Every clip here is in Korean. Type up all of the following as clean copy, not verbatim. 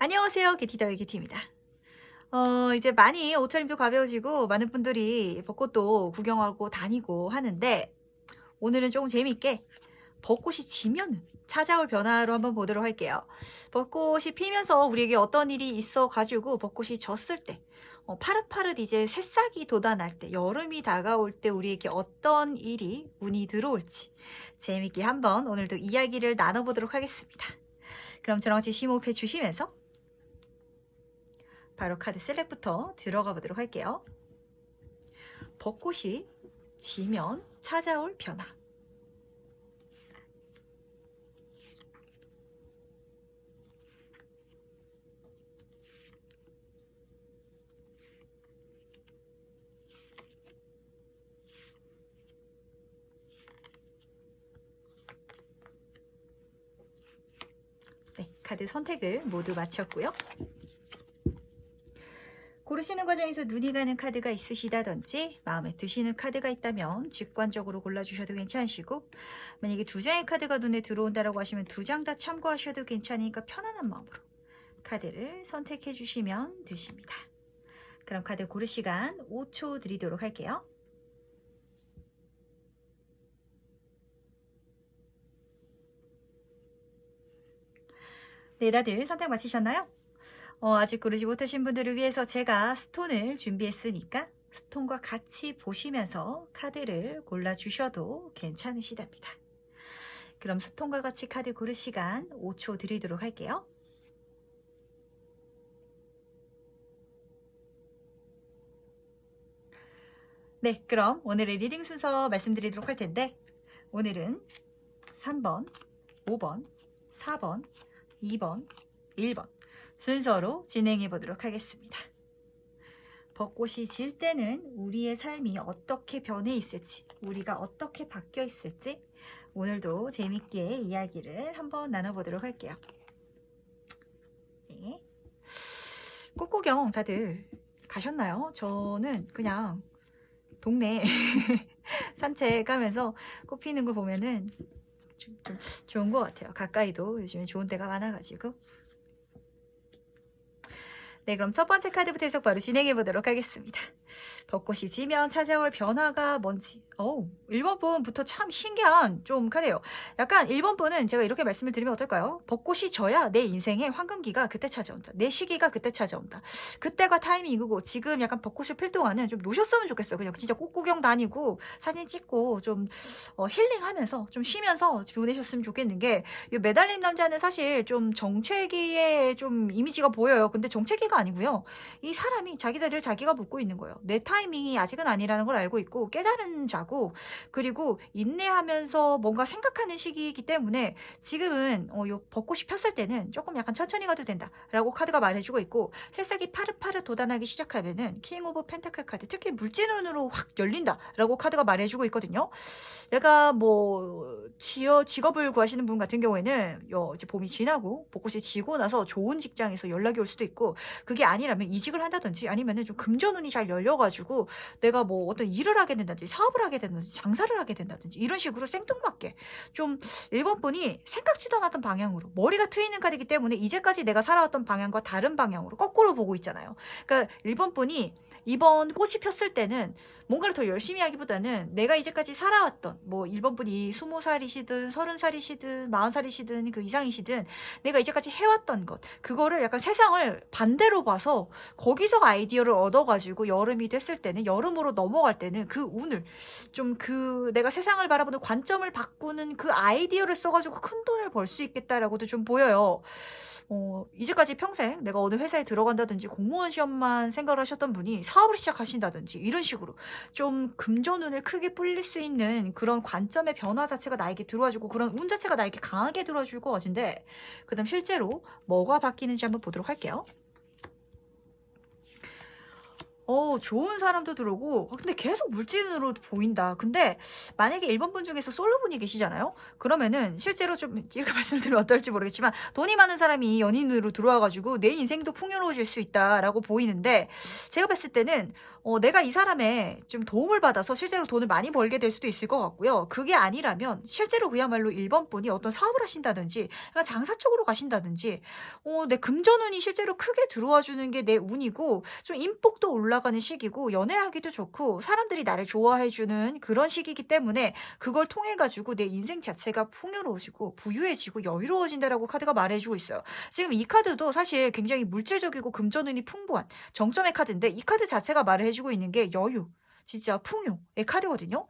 안녕하세요. 기티더의 기티입니다. 이제 많이 옷차림도 가벼워지고 많은 분들이 벚꽃도 구경하고 다니고 하는데 오늘은 조금 재미있게 벚꽃이 지면 찾아올 변화로 한번 보도록 할게요. 벚꽃이 피면서 우리에게 어떤 일이 있어가지고 벚꽃이 졌을 때 파릇파릇 이제 새싹이 돋아날 때 여름이 다가올 때 우리에게 어떤 일이 운이 들어올지 재미있게 한번 오늘도 이야기를 나눠보도록 하겠습니다. 그럼 저랑 같이 심호흡해 주시면서 바로 카드 셀렉부터 들어가 보도록 할게요. 벚꽃이 지면 찾아올 변화. 네, 카드 선택을 모두 마쳤고요. 고르시는 과정에서 눈이 가는 카드가 있으시다든지 마음에 드시는 카드가 있다면 직관적으로 골라주셔도 괜찮으시고, 만약에 두 장의 카드가 눈에 들어온다고 하시면 두 장 다 참고하셔도 괜찮으니까 편안한 마음으로 카드를 선택해 주시면 되십니다. 그럼 카드 고를 시간 5초 드리도록 할게요. 네, 다들 선택 마치셨나요? 아직 고르지 못하신 분들을 위해서 제가 스톤을 준비했으니까 스톤과 같이 보시면서 카드를 골라주셔도 괜찮으시답니다. 그럼 스톤과 같이 카드 고를 시간 5초 드리도록 할게요. 네, 그럼 오늘의 리딩 순서 말씀드리도록 할 텐데 오늘은 3번, 5번, 4번, 2번, 1번 순서로 진행해 보도록 하겠습니다. 벚꽃이 질 때는 우리의 삶이 어떻게 변해 있을지, 우리가 어떻게 바뀌어 있을지 오늘도 재밌게 이야기를 한번 나눠보도록 할게요. 네. 꽃구경 다들 가셨나요? 저는 그냥 동네 산책하면서 꽃 피는 걸 보면은 좀 좋은 것 같아요. 가까이도 요즘에 좋은 데가 많아가지고. 네, 그럼 첫 번째 카드부터 해석 바로 진행해 보도록 하겠습니다. 벚꽃이 지면 찾아올 변화가 뭔지. 1번 분부터 참 신기한 좀 카드예요. 약간 1번 분은 제가 이렇게 말씀을 드리면 어떨까요? 벚꽃이 져야 내 인생의 황금기가 그때 찾아온다. 내 시기가 그때 찾아온다. 그때가 타이밍이고 지금 약간 벚꽃을 필 동안은 좀 노셨으면 좋겠어요. 그냥 진짜 꽃 구경 다니고 사진 찍고 좀 힐링하면서 좀 쉬면서 보내셨으면 좋겠는 게, 이 매달린 남자는 사실 좀 정체기의 좀 이미지가 보여요. 근데 정체기가 아니고요. 이 사람이 자기들을 자기가 묻고 있는 거예요. 내 타이밍이 아직은 아니라는 걸 알고 있고 깨달은 자고, 그리고 인내하면서 뭔가 생각하는 시기이기 때문에 지금은 요 벚꽃이 폈을 때는 조금 약간 천천히 가도 된다 라고 카드가 말해주고 있고, 새싹이 파릇파릇 돋아나기 시작하면은 킹 오브 펜타클 카드, 특히 물진운으로 확 열린다 라고 카드가 말해주고 있거든요. 내가 뭐 직업을 구하시는 분 같은 경우에는 이제 봄이 지나고 벚꽃이 지고 나서 좋은 직장에서 연락이 올 수도 있고, 그게 아니라면 이직을 한다든지 아니면은 좀 금전운이 잘 열려가지고 내가 뭐 어떤 일을 하게 된다든지 사업을 하게 된다든지 장사를 하게 된다든지 이런 식으로 생뚱맞게 좀 1번 분이 생각지도 않았던 방향으로 머리가 트이는 카드이기 때문에 이제까지 내가 살아왔던 방향과 다른 방향으로 거꾸로 보고 있잖아요. 그러니까 1번 분이 이번 꽃이 폈을 때는 뭔가를 더 열심히 하기보다는 내가 이제까지 살아왔던, 뭐 1번 분이 20살이시든 30살이시든 40살이시든 그 이상이시든 내가 이제까지 해왔던 것, 그거를 약간 세상을 반대로 봐서 거기서 아이디어를 얻어가지고 여름이 됐을 때는, 여름으로 넘어갈 때는 그 운을 좀, 그 내가 세상을 바라보는 관점을 바꾸는 그 아이디어를 써가지고 큰 돈을 벌 수 있겠다라고도 좀 보여요. 이제까지 평생 내가 어느 회사에 들어간다든지 공무원 시험만 생각을 하셨던 분이 사업을 시작하신다든지 이런 식으로 좀 금전운을 크게 불릴 수 있는 그런 관점의 변화 자체가 나에게 들어와주고, 그런 운 자체가 나에게 강하게 들어와줄 것 같은데, 그 다음 실제로 뭐가 바뀌는지 한번 보도록 할게요. 좋은 사람도 들어오고, 근데 계속 물진으로 보인다. 근데 만약에 1번 분 중에서 솔로분이 계시잖아요? 그러면은 실제로 좀 이렇게 말씀을 드리면 어떨지 모르겠지만, 돈이 많은 사람이 연인으로 들어와가지고 내 인생도 풍요로워질 수 있다라고 보이는데, 제가 봤을 때는 내가 이 사람의 좀 도움을 받아서 실제로 돈을 많이 벌게 될 수도 있을 것 같고요. 그게 아니라면 실제로 그야말로 1번 분이 어떤 사업을 하신다든지 약간 장사 쪽으로 가신다든지 내 금전운이 실제로 크게 들어와 주는 게 내 운이고 좀 인복도 올라가는 시기고 연애하기도 좋고 사람들이 나를 좋아해 주는 그런 시기이기 때문에 그걸 통해 가지고 내 인생 자체가 풍요로워지고 부유해지고 여유로워진다라고 카드가 말해 주고 있어요. 지금 이 카드도 사실 굉장히 물질적이고 금전운이 풍부한 정점의 카드인데 이 카드 자체가 말을 해주고 있는 게 여유, 진짜 풍요의 카드거든요.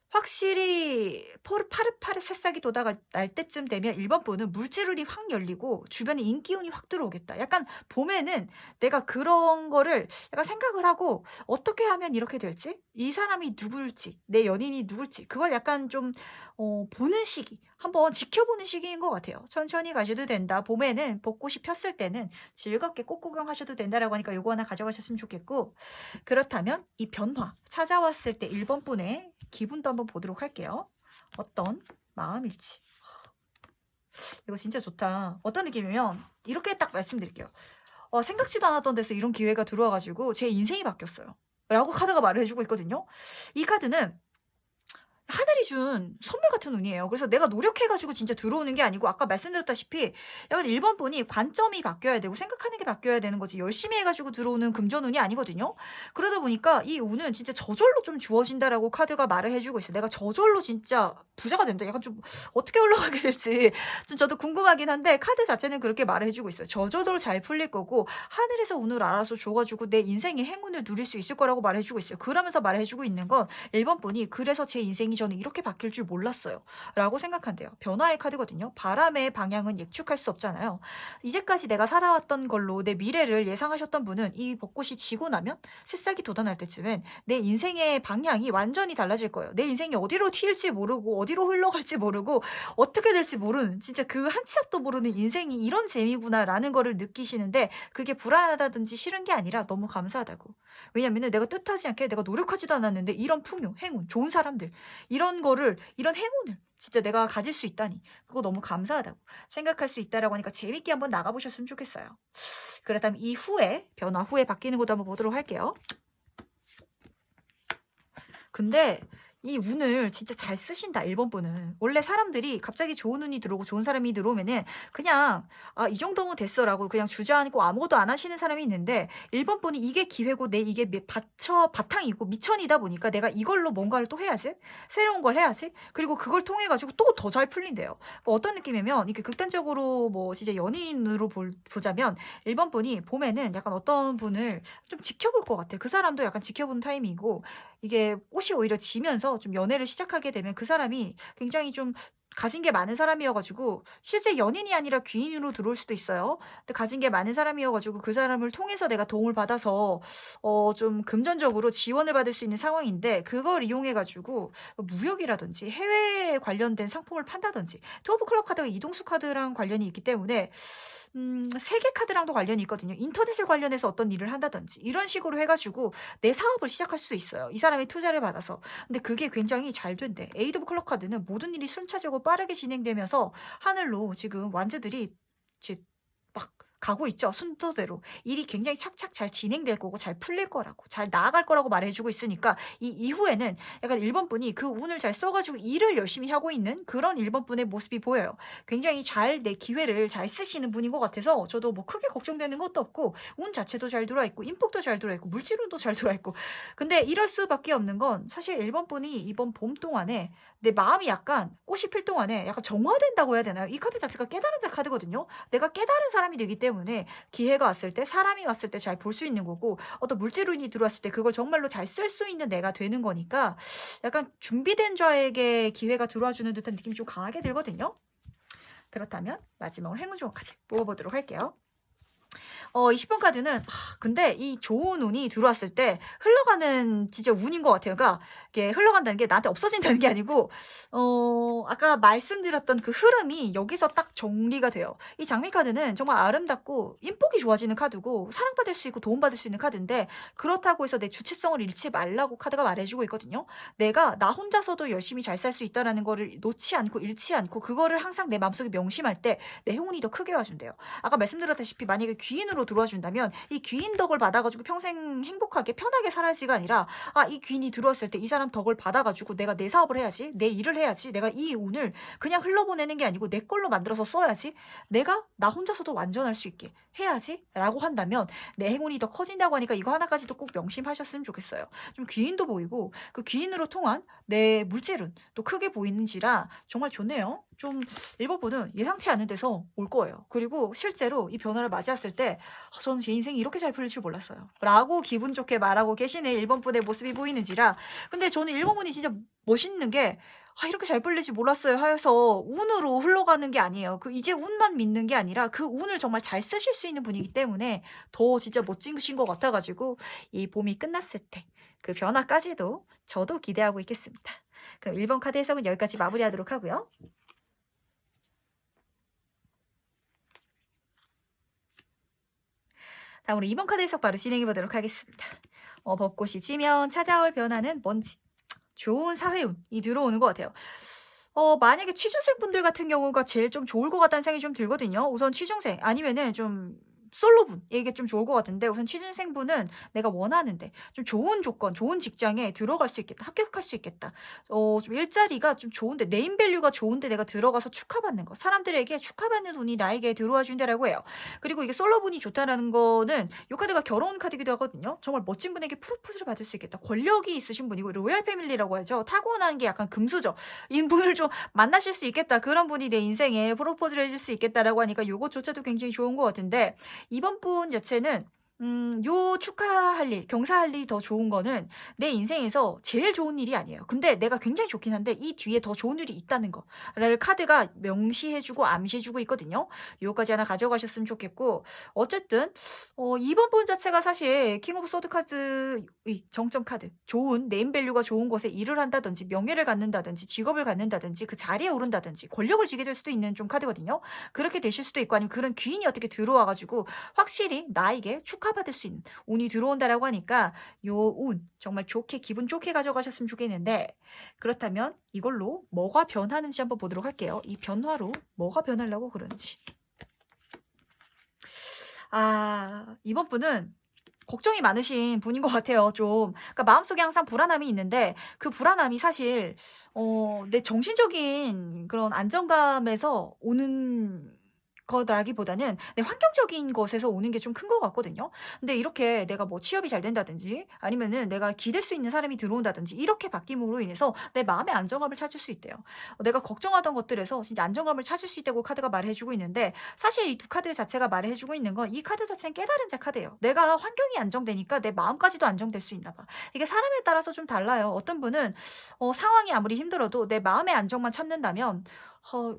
확실히 파릇파릇 새싹이 돋아날 때쯤 되면 1번 분은 물질운이 확 열리고 주변에 인기운이 확 들어오겠다. 약간 봄에는 내가 그런 거를 약간 생각을 하고 어떻게 하면 이렇게 될지, 이 사람이 누굴지, 내 연인이 누굴지 그걸 약간 좀 보는 시기, 한번 지켜보는 시기인 것 같아요. 천천히 가셔도 된다. 봄에는 벚꽃이 폈을 때는 즐겁게 꽃 구경하셔도 된다라고 하니까 요거 하나 가져가셨으면 좋겠고, 그렇다면 이 변화 찾아왔을 때 1번 분의 기분도 한번 보도록 할게요. 어떤 마음일지. 이거 진짜 좋다. 어떤 느낌이면 이렇게 딱 말씀드릴게요. 생각지도 않았던 데서 이런 기회가 들어와가지고 제 인생이 바뀌었어요. 라고 카드가 말을 해주고 있거든요. 이 카드는 하늘이 준 선물 같은 운이에요. 그래서 내가 노력해가지고 진짜 들어오는 게 아니고 아까 말씀드렸다시피 약간 1번 분이 관점이 바뀌어야 되고 생각하는 게 바뀌어야 되는 거지 열심히 해가지고 들어오는 금전운이 아니거든요. 그러다 보니까 이 운은 진짜 저절로 좀 주어진다라고 카드가 말을 해주고 있어요. 내가 저절로 진짜 부자가 된다. 약간 좀 어떻게 올라가게 될지 좀 저도 궁금하긴 한데 카드 자체는 그렇게 말을 해주고 있어요. 저절로 잘 풀릴 거고 하늘에서 운을 알아서 줘가지고 내 인생의 행운을 누릴 수 있을 거라고 말해주고 있어요. 그러면서 말해주고 있는 건 1번 분이 그래서 제 인생이 저는 이렇게 바뀔 줄 몰랐어요 라고 생각한대요. 변화의 카드거든요. 바람의 방향은 예측할 수 없잖아요. 이제까지 내가 살아왔던 걸로 내 미래를 예상하셨던 분은 이 벚꽃이 지고 나면 새싹이 돋아날 때쯤엔 내 인생의 방향이 완전히 달라질 거예요. 내 인생이 어디로 튈지 모르고 어디로 흘러갈지 모르고 어떻게 될지 모르는, 진짜 그 한 치 앞도 모르는 인생이 이런 재미구나 라는 거를 느끼시는데 그게 불안하다든지 싫은 게 아니라 너무 감사하다고. 왜냐면은 내가 뜻하지 않게 내가 노력하지도 않았는데 이런 풍요, 행운, 좋은 사람들 이런 거를, 이런 행운을 진짜 내가 가질 수 있다니 그거 너무 감사하다고 생각할 수 있다라고 하니까 재밌게 한번 나가보셨으면 좋겠어요. 그렇다면 이후에 변화 후에 바뀌는 것도 한번 보도록 할게요. 근데 이 운을 진짜 잘 쓰신다 1번 분은. 원래 사람들이 갑자기 좋은 운이 들어오고 좋은 사람이 들어오면은 그냥 이 정도면 됐어라고 그냥 주저앉고 아무것도 안 하시는 사람이 있는데 1번 분이 이게 기회고 내 이게 바탕이고 미천이다 보니까 내가 이걸로 뭔가를 또 해야지, 새로운 걸 해야지, 그리고 그걸 통해 가지고 또 더 잘 풀린대요. 뭐 어떤 느낌이면 이게 극단적으로 뭐 진짜 연인으로 보자면 1번 분이 봄에는 약간 어떤 분을 좀 지켜볼 것 같아. 그 사람도 약간 지켜보는 타이밍이고, 이게 꽃이 오히려 지면서 좀 연애를 시작하게 되면 그 사람이 굉장히 좀 가진 게 많은 사람이어가지고 실제 연인이 아니라 귀인으로 들어올 수도 있어요. 근데 가진 게 많은 사람이어가지고 그 사람을 통해서 내가 도움을 받아서 좀 금전적으로 지원을 받을 수 있는 상황인데 그걸 이용해가지고 무역이라든지 해외에 관련된 상품을 판다든지, 투 오브 클럽 카드가 이동수 카드랑 관련이 있기 때문에 세계 카드랑도 관련이 있거든요. 인터넷에 관련해서 어떤 일을 한다든지 이런 식으로 해가지고 내 사업을 시작할 수 있어요. 이 사람의 투자를 받아서. 근데 그게 굉장히 잘 된대. 에이드 오브 클럽 카드는 모든 일이 순차적으로 빠르게 진행되면서 하늘로 지금 완즈들이 막 가고 있죠. 순서대로. 일이 굉장히 착착 잘 진행될 거고 잘 풀릴 거라고, 잘 나아갈 거라고 말해주고 있으니까 이 이후에는 약간 1번 분이 그 운을 잘 써가지고 일을 열심히 하고 있는 그런 1번 분의 모습이 보여요. 굉장히 잘 내 기회를 잘 쓰시는 분인 것 같아서 저도 뭐 크게 걱정되는 것도 없고 운 자체도 잘 들어있고 인복도 잘 들어있고 물질운도 잘 들어있고. 근데 이럴 수밖에 없는 건 사실 1번 분이 이번 봄 동안에 내 마음이 약간 꽃이 필 동안에 약간 정화된다고 해야 되나요? 이 카드 자체가 깨달은 자 카드거든요. 내가 깨달은 사람이 되기 때문에 기회가 왔을 때, 사람이 왔을 때 잘 볼 수 있는 거고, 어떤 물질운이 들어왔을 때 그걸 정말로 잘 쓸 수 있는 내가 되는 거니까 약간 준비된 자에게 기회가 들어와주는 듯한 느낌이 좀 강하게 들거든요. 그렇다면 마지막으로 행운 좋은 카드 뽑아보도록 할게요. 20번 카드는 근데 이 좋은 운이 들어왔을 때 흘러가는 진짜 운인 것 같아요. 그러니까 이게 흘러간다는 게 나한테 없어진다는 게 아니고 아까 말씀드렸던 그 흐름이 여기서 딱 정리가 돼요. 이 장미 카드는 정말 아름답고 인복이 좋아지는 카드고 사랑받을 수 있고 도움받을 수 있는 카드인데, 그렇다고 해서 내 주체성을 잃지 말라고 카드가 말해주고 있거든요. 내가 나 혼자서도 열심히 잘 살 수 있다는 거를 놓지 않고 잃지 않고 그거를 항상 내 마음속에 명심할 때 내 행운이 더 크게 와준대요. 아까 말씀드렸다시피 만약에 귀인으로 귀인으로 들어와 준다면 이 귀인 덕을 받아가지고 평생 행복하게 편하게 살아야지가 아니라 이 귀인이 들어왔을 때 이 사람 덕을 받아가지고 내가 내 사업을 해야지, 내 일을 해야지, 내가 이 운을 그냥 흘러보내는 게 아니고 내 걸로 만들어서 써야지, 내가 나 혼자서도 완전할 수 있게 해야지 라고 한다면 내 행운이 더 커진다고 하니까 이거 하나까지도 꼭 명심하셨으면 좋겠어요. 좀 귀인도 보이고 그 귀인으로 통한 내 물질운 또 크게 보이는지라 정말 좋네요. 좀 1번 분은 예상치 않은 데서 올 거예요. 그리고 실제로 이 변화를 맞이했을 때 저는 제 인생이 이렇게 잘 풀릴 줄 몰랐어요 라고 기분 좋게 말하고 계시는 1번 분의 모습이 보이는지라. 근데 저는 1번 분이 진짜 멋있는 게 이렇게 잘 풀릴지 몰랐어요 하여서 운으로 흘러가는 게 아니에요. 이제 운만 믿는 게 아니라 그 운을 정말 잘 쓰실 수 있는 분이기 때문에 더 진짜 멋진신 것 같아가지고 이 봄이 끝났을 때 그 변화까지도 저도 기대하고 있겠습니다. 그럼 1번 카드 해석은 여기까지 마무리하도록 하고요. 다음으로 2번 카드 해석 바로 진행해 보도록 하겠습니다. 벚꽃이 지면 찾아올 변화는 뭔지. 좋은 사회운이 들어오는 것 같아요. 만약에 취준생 분들 같은 경우가 제일 좀 좋을 것 같다는 생각이 좀 들거든요. 우선 취준생 아니면은 좀 솔로분 이게 좀 좋을 것 같은데, 우선 취준생분은 내가 원하는데 좀 좋은 조건, 좋은 직장에 들어갈 수 있겠다, 합격할 수 있겠다. 좀 일자리가 좀 좋은데, 네임밸류가 좋은데 내가 들어가서 축하받는 거, 사람들에게 축하받는 운이 나에게 들어와 준다라고 해요. 그리고 이게 솔로분이 좋다라는 거는 이 카드가 결혼 카드기도 하거든요. 정말 멋진 분에게 프로포즈를 받을 수 있겠다. 권력이 있으신 분이고 로얄 패밀리라고 하죠. 타고난 게 약간 금수저. 이분을 좀 만나실 수 있겠다. 그런 분이 내 인생에 프로포즈를 해줄 수 있겠다라고 하니까 요것조차도 굉장히 좋은 것 같은데, 이번 분 자체는 요 축하할 일, 경사할 일이 더 좋은 거는 내 인생에서 제일 좋은 일이 아니에요. 근데 내가 굉장히 좋긴 한데 이 뒤에 더 좋은 일이 있다는 거를 카드가 명시해주고 암시해주고 있거든요. 요까지 하나 가져가셨으면 좋겠고, 어쨌든 이번 분 자체가 사실 킹 오브 소드 카드의 정점 카드, 좋은 네임밸류가 좋은 곳에 일을 한다든지 명예를 갖는다든지 직업을 갖는다든지 그 자리에 오른다든지 권력을 쥐게 될 수도 있는 좀 카드거든요. 그렇게 되실 수도 있고, 아니면 그런 귀인이 어떻게 들어와가지고 확실히 나에게 축하받을 수 있는 운이 들어온다라고 하니까 요 운 정말 좋게, 기분 좋게 가져가셨으면 좋겠는데, 그렇다면 이걸로 뭐가 변하는지 한번 보도록 할게요. 이 변화로 뭐가 변하려고 그러는지. 이번 분은 걱정이 많으신 분인 것 같아요. 좀 그러니까 마음속에 항상 불안함이 있는데, 그 불안함이 사실 내 정신적인 그런 안정감에서 오는 거라기보다는 내 환경적인 것에서 오는 게 좀 큰 것 같거든요. 근데 이렇게 내가 뭐 취업이 잘 된다든지 아니면은 내가 기댈 수 있는 사람이 들어온다든지 이렇게 바뀜으로 인해서 내 마음의 안정감을 찾을 수 있대요. 내가 걱정하던 것들에서 진짜 안정감을 찾을 수 있다고 카드가 말해주고 있는데, 사실 이 두 카드 자체가 말해주고 있는 건 이 카드 자체는 깨달은 자 카드예요. 내가 환경이 안정되니까 내 마음까지도 안정될 수 있나 봐. 이게 사람에 따라서 좀 달라요. 어떤 분은 상황이 아무리 힘들어도 내 마음의 안정만 찾는다면,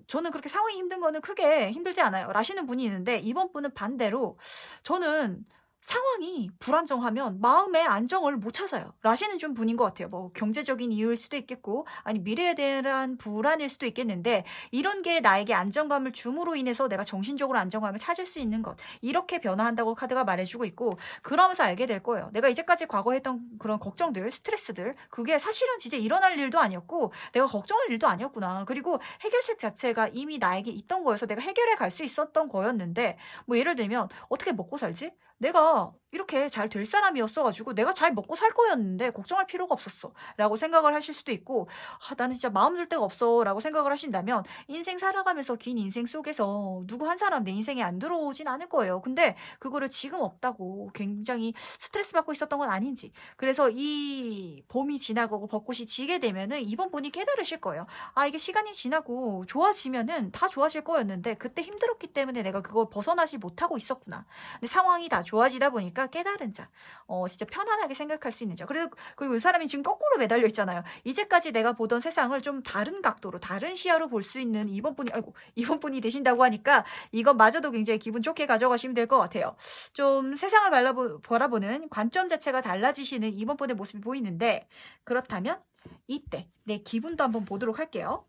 저는 그렇게 상황이 힘든 거는 크게 힘들지 않아요 라시는 분이 있는데, 이번 분은 반대로 저는 상황이 불안정하면 마음의 안정을 못 찾아요 라시는 좀 분인 것 같아요. 뭐 경제적인 이유일 수도 있겠고, 아니 미래에 대한 불안일 수도 있겠는데, 이런 게 나에게 안정감을 줌으로 인해서 내가 정신적으로 안정감을 찾을 수 있는 것, 이렇게 변화한다고 카드가 말해주고 있고, 그러면서 알게 될 거예요. 내가 이제까지 과거에 했던 그런 걱정들, 스트레스들, 그게 사실은 진짜 일어날 일도 아니었고 내가 걱정할 일도 아니었구나. 그리고 해결책 자체가 이미 나에게 있던 거여서 내가 해결해 갈 수 있었던 거였는데, 뭐 예를 들면 어떻게 먹고 살지? 내가 이렇게 잘 될 사람이었어가지고 내가 잘 먹고 살 거였는데 걱정할 필요가 없었어 라고 생각을 하실 수도 있고, 나는 진짜 마음 줄 데가 없어 라고 생각을 하신다면, 인생 살아가면서 긴 인생 속에서 누구 한 사람 내 인생에 안 들어오진 않을 거예요. 근데 그거를 지금 없다고 굉장히 스트레스 받고 있었던 건 아닌지, 그래서 이 봄이 지나고 벚꽃이 지게 되면은 이번 분이 깨달으실 거예요. 이게 시간이 지나고 좋아지면은 다 좋아질 거였는데 그때 힘들었기 때문에 내가 그걸 벗어나지 못하고 있었구나. 근데 상황이 다 좋아지다 보니까 깨달은 자, 진짜 편안하게 생각할 수 있는 자. 그리고 이 사람이 지금 거꾸로 매달려 있잖아요. 이제까지 내가 보던 세상을 좀 다른 각도로, 다른 시야로 볼 수 있는 이번 분이 되신다고 하니까 이것마저도 굉장히 기분 좋게 가져가시면 될 것 같아요. 좀 세상을 바라보는 관점 자체가 달라지시는 이번 분의 모습이 보이는데, 그렇다면 이때 내 기분도 한번 보도록 할게요.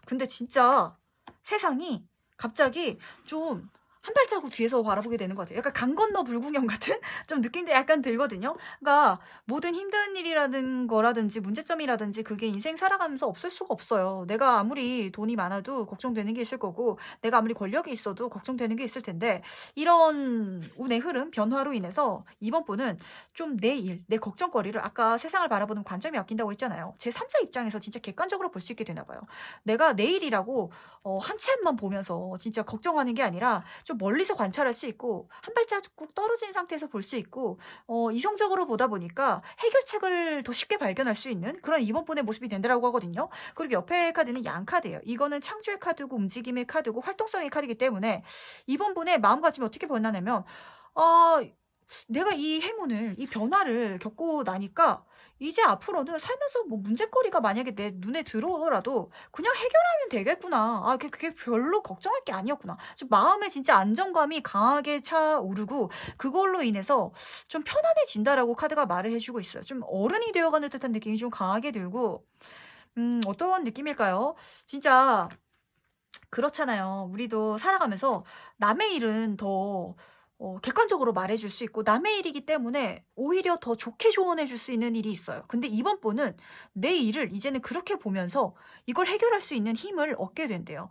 근데 진짜 세상이 갑자기 좀 한 발자국 뒤에서 바라보게 되는 것 같아요. 약간 강 건너 불구경 같은 좀 느낌도 약간 들거든요. 그러니까 모든 힘든 일이라든 거라든지 문제점이라든지 그게 인생 살아가면서 없을 수가 없어요. 내가 아무리 돈이 많아도 걱정되는 게 있을 거고 내가 아무리 권력이 있어도 걱정되는 게 있을 텐데 이런 운의 흐름, 변화로 인해서 이번 분은 좀 내 일, 내 걱정거리를 아까 세상을 바라보는 관점이 바뀐다고 했잖아요. 제 3자 입장에서 진짜 객관적으로 볼 수 있게 되나 봐요. 내가 내 일이라고 한 치 앞만 보면서 진짜 걱정하는 게 아니라 좀 멀리서 관찰할 수 있고 한 발자국 떨어진 상태에서 볼 수 있고 이성적으로 보다 보니까 해결책을 더 쉽게 발견할 수 있는 그런 이번 분의 모습이 된다라고 하거든요. 그리고 옆에 카드는 양 카드예요. 이거는 창조의 카드고 움직임의 카드고 활동성의 카드이기 때문에 이번 분의 마음가짐이 어떻게 변하냐면 아 내가 이 행운을 이 변화를 겪고 나니까 이제 앞으로는 살면서 뭐 문제거리가 만약에 내 눈에 들어오더라도 그냥 해결하면 되겠구나. 아 그게 별로 걱정할 게 아니었구나. 좀 마음에 진짜 안정감이 강하게 차오르고 그걸로 인해서 좀 편안해진다라고 카드가 말을 해주고 있어요. 좀 어른이 되어가는 듯한 느낌이 좀 강하게 들고 어떤 느낌일까요? 진짜 그렇잖아요. 우리도 살아가면서 남의 일은 더 객관적으로 말해줄 수 있고 남의 일이기 때문에 오히려 더 좋게 조언해줄 수 있는 일이 있어요. 근데 이번 분은 내 일을 이제는 그렇게 보면서 이걸 해결할 수 있는 힘을 얻게 된대요.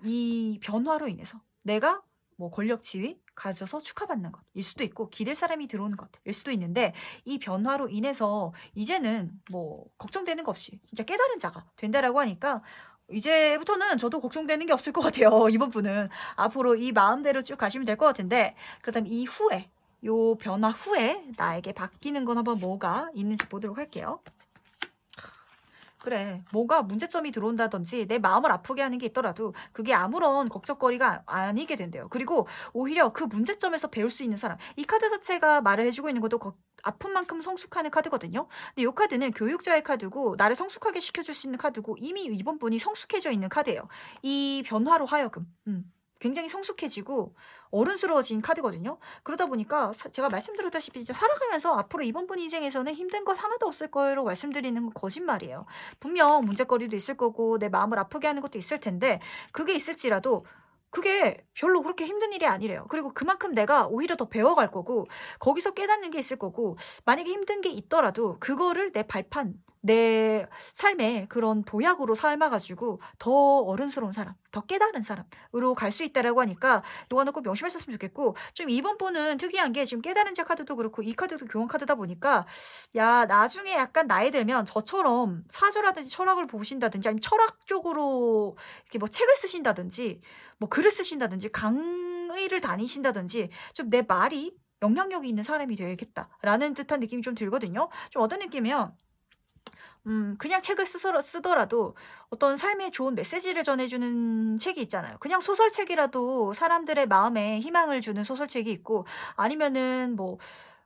이 변화로 인해서 내가 뭐 권력 지위 가져서 축하받는 것일 수도 있고 기댈 사람이 들어오는 것일 수도 있는데 이 변화로 인해서 이제는 뭐 걱정되는 거 없이 진짜 깨달은 자가 된다라고 하니까 이제부터는 저도 걱정되는 게 없을 것 같아요. 이번 분은 앞으로 이 마음대로 쭉 가시면 될 것 같은데 그렇다면 이후에 요 변화 후에 나에게 바뀌는 건 한번 뭐가 있는지 보도록 할게요. 그래 뭐가 문제점이 들어온다든지 내 마음을 아프게 하는 게 있더라도 그게 아무런 걱정거리가 아니게 된대요. 그리고 오히려 그 문제점에서 배울 수 있는 사람 이 카드 자체가 말을 해주고 있는 것도 아픈 만큼 성숙하는 카드거든요. 근데 이 카드는 교육자의 카드고 나를 성숙하게 시켜줄 수 있는 카드고 이미 이번 분이 성숙해져 있는 카드예요. 이 변화로 하여금 굉장히 성숙해지고 어른스러워진 카드거든요. 그러다 보니까 제가 말씀드렸다시피 진짜 살아가면서 앞으로 이번 분 인생에서는 힘든 것 하나도 없을 거예요 말씀드리는 건 거짓말이에요. 분명 문제거리도 있을 거고 내 마음을 아프게 하는 것도 있을 텐데 그게 있을지라도 그게 별로 그렇게 힘든 일이 아니래요. 그리고 그만큼 내가 오히려 더 배워갈 거고 거기서 깨닫는 게 있을 거고 만약에 힘든 게 있더라도 그거를 내 발판 내 삶의 그런 도약으로 삶아가지고 더 어른스러운 사람, 더 깨달은 사람으로 갈 수 있다라고 하니까 이거는 꼭 명심하셨으면 좋겠고 좀 이번 분은 특이한 게 지금 깨달은 자 카드도 그렇고 이 카드도 교원 카드다 보니까 야 나중에 약간 나이 들면 저처럼 사주라든지 철학을 보신다든지 아니면 철학 쪽으로 이렇게 뭐 책을 쓰신다든지 뭐 글을 쓰신다든지 강의를 다니신다든지 좀 내 말이 영향력이 있는 사람이 되겠다라는 듯한 느낌이 좀 들거든요. 좀 어떤 느낌이면 그냥 책을 쓰더라도 어떤 삶에 좋은 메시지를 전해주는 책이 있잖아요. 그냥 소설책이라도 사람들의 마음에 희망을 주는 소설책이 있고 아니면은 뭐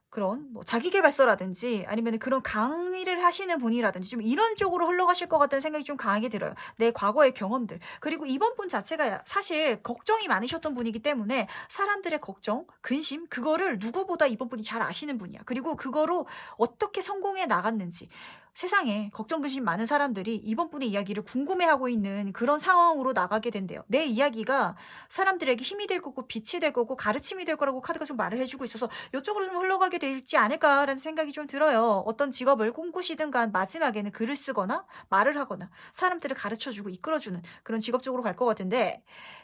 그런 뭐 자기계발서라든지 아니면 그런 강의를 하시는 분이라든지 좀 이런 쪽으로 흘러가실 것 같다는 생각이 좀 강하게 들어요. 내 과거의 경험들. 그리고 이번 분 자체가 사실 걱정이 많으셨던 분이기 때문에 사람들의 걱정, 근심 그거를 누구보다 이번 분이 잘 아시는 분이야. 그리고 그거로 어떻게 성공해 나갔는지 세상에 걱정 근심 많은 사람들이 이번 분의 이야기를 궁금해하고 있는 그런 상황으로 나가게 된대요. 내 이야기가 사람들에게 힘이 될 거고 빛이 될 거고 가르침이 될 거라고 카드가 좀 말을 해주고 있어서 이쪽으로 좀 흘러가게 되지 않을까라는 생각이 좀 들어요. 어떤 직업을 꿈꾸시든 간 마지막에는 글을 쓰거나 말을 하거나 사람들을 가르쳐주고 이끌어주는 그런 직업 쪽으로 갈 것 같은데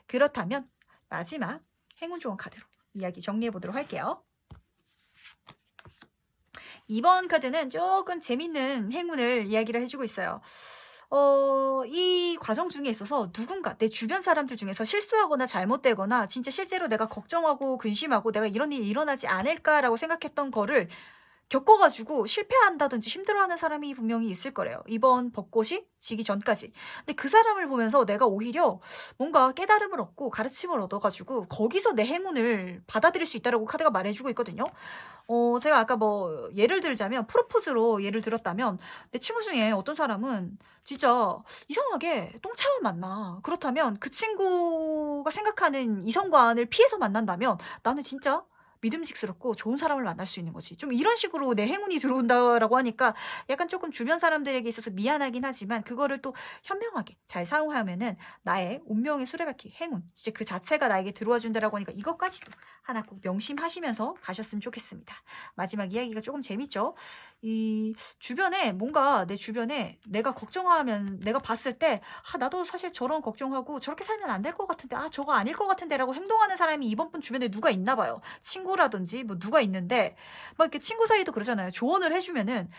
그렇다면 마지막 행운 조언 카드로 이야기 정리해 보도록 할게요. 이번 카드는 조금 재밌는 행운을 이야기를 해주고 있어요. 이 과정 중에 있어서 누군가 내 주변 사람들 중에서 실수하거나 잘못되거나 진짜 실제로 내가 걱정하고 근심하고 내가 이런 일이 일어나지 않을까라고 생각했던 거를 겪어가지고 실패한다든지 힘들어하는 사람이 분명히 있을 거래요. 이번 벚꽃이 지기 전까지. 근데 그 사람을 보면서 내가 오히려 뭔가 깨달음을 얻고 가르침을 얻어가지고 거기서 내 행운을 받아들일 수 있다라고 카드가 말해주고 있거든요. 제가 아까 뭐 예를 들자면 프로포즈로 예를 들었다면 내 친구 중에 어떤 사람은 진짜 이상하게 똥차만 만나. 그렇다면 그 친구가 생각하는 이성관을 피해서 만난다면 나는 진짜 믿음직스럽고 좋은 사람을 만날 수 있는 거지. 좀 이런 식으로 내 행운이 들어온다라고 하니까 약간 조금 주변 사람들에게 있어서 미안하긴 하지만 그거를 또 현명하게 잘 사용하면은 나의 운명의 수레바퀴, 행운, 진짜 그 자체가 나에게 들어와 준다라고 하니까 이것까지도 하나 꼭 명심하시면서 가셨으면 좋겠습니다. 마지막 이야기가 조금 재밌죠? 이 주변에 뭔가 내 주변에 내가 걱정하면 내가 봤을 때 나도 사실 저런 걱정하고 저렇게 살면 안 될 것 같은데 저거 아닐 것 같은데 라고 행동하는 사람이 이번 분 주변에 누가 있나 봐요. 친구라든지 뭐 누가 있는데 막 이렇게 친구 사이도 그러잖아요. 조언을 해주면은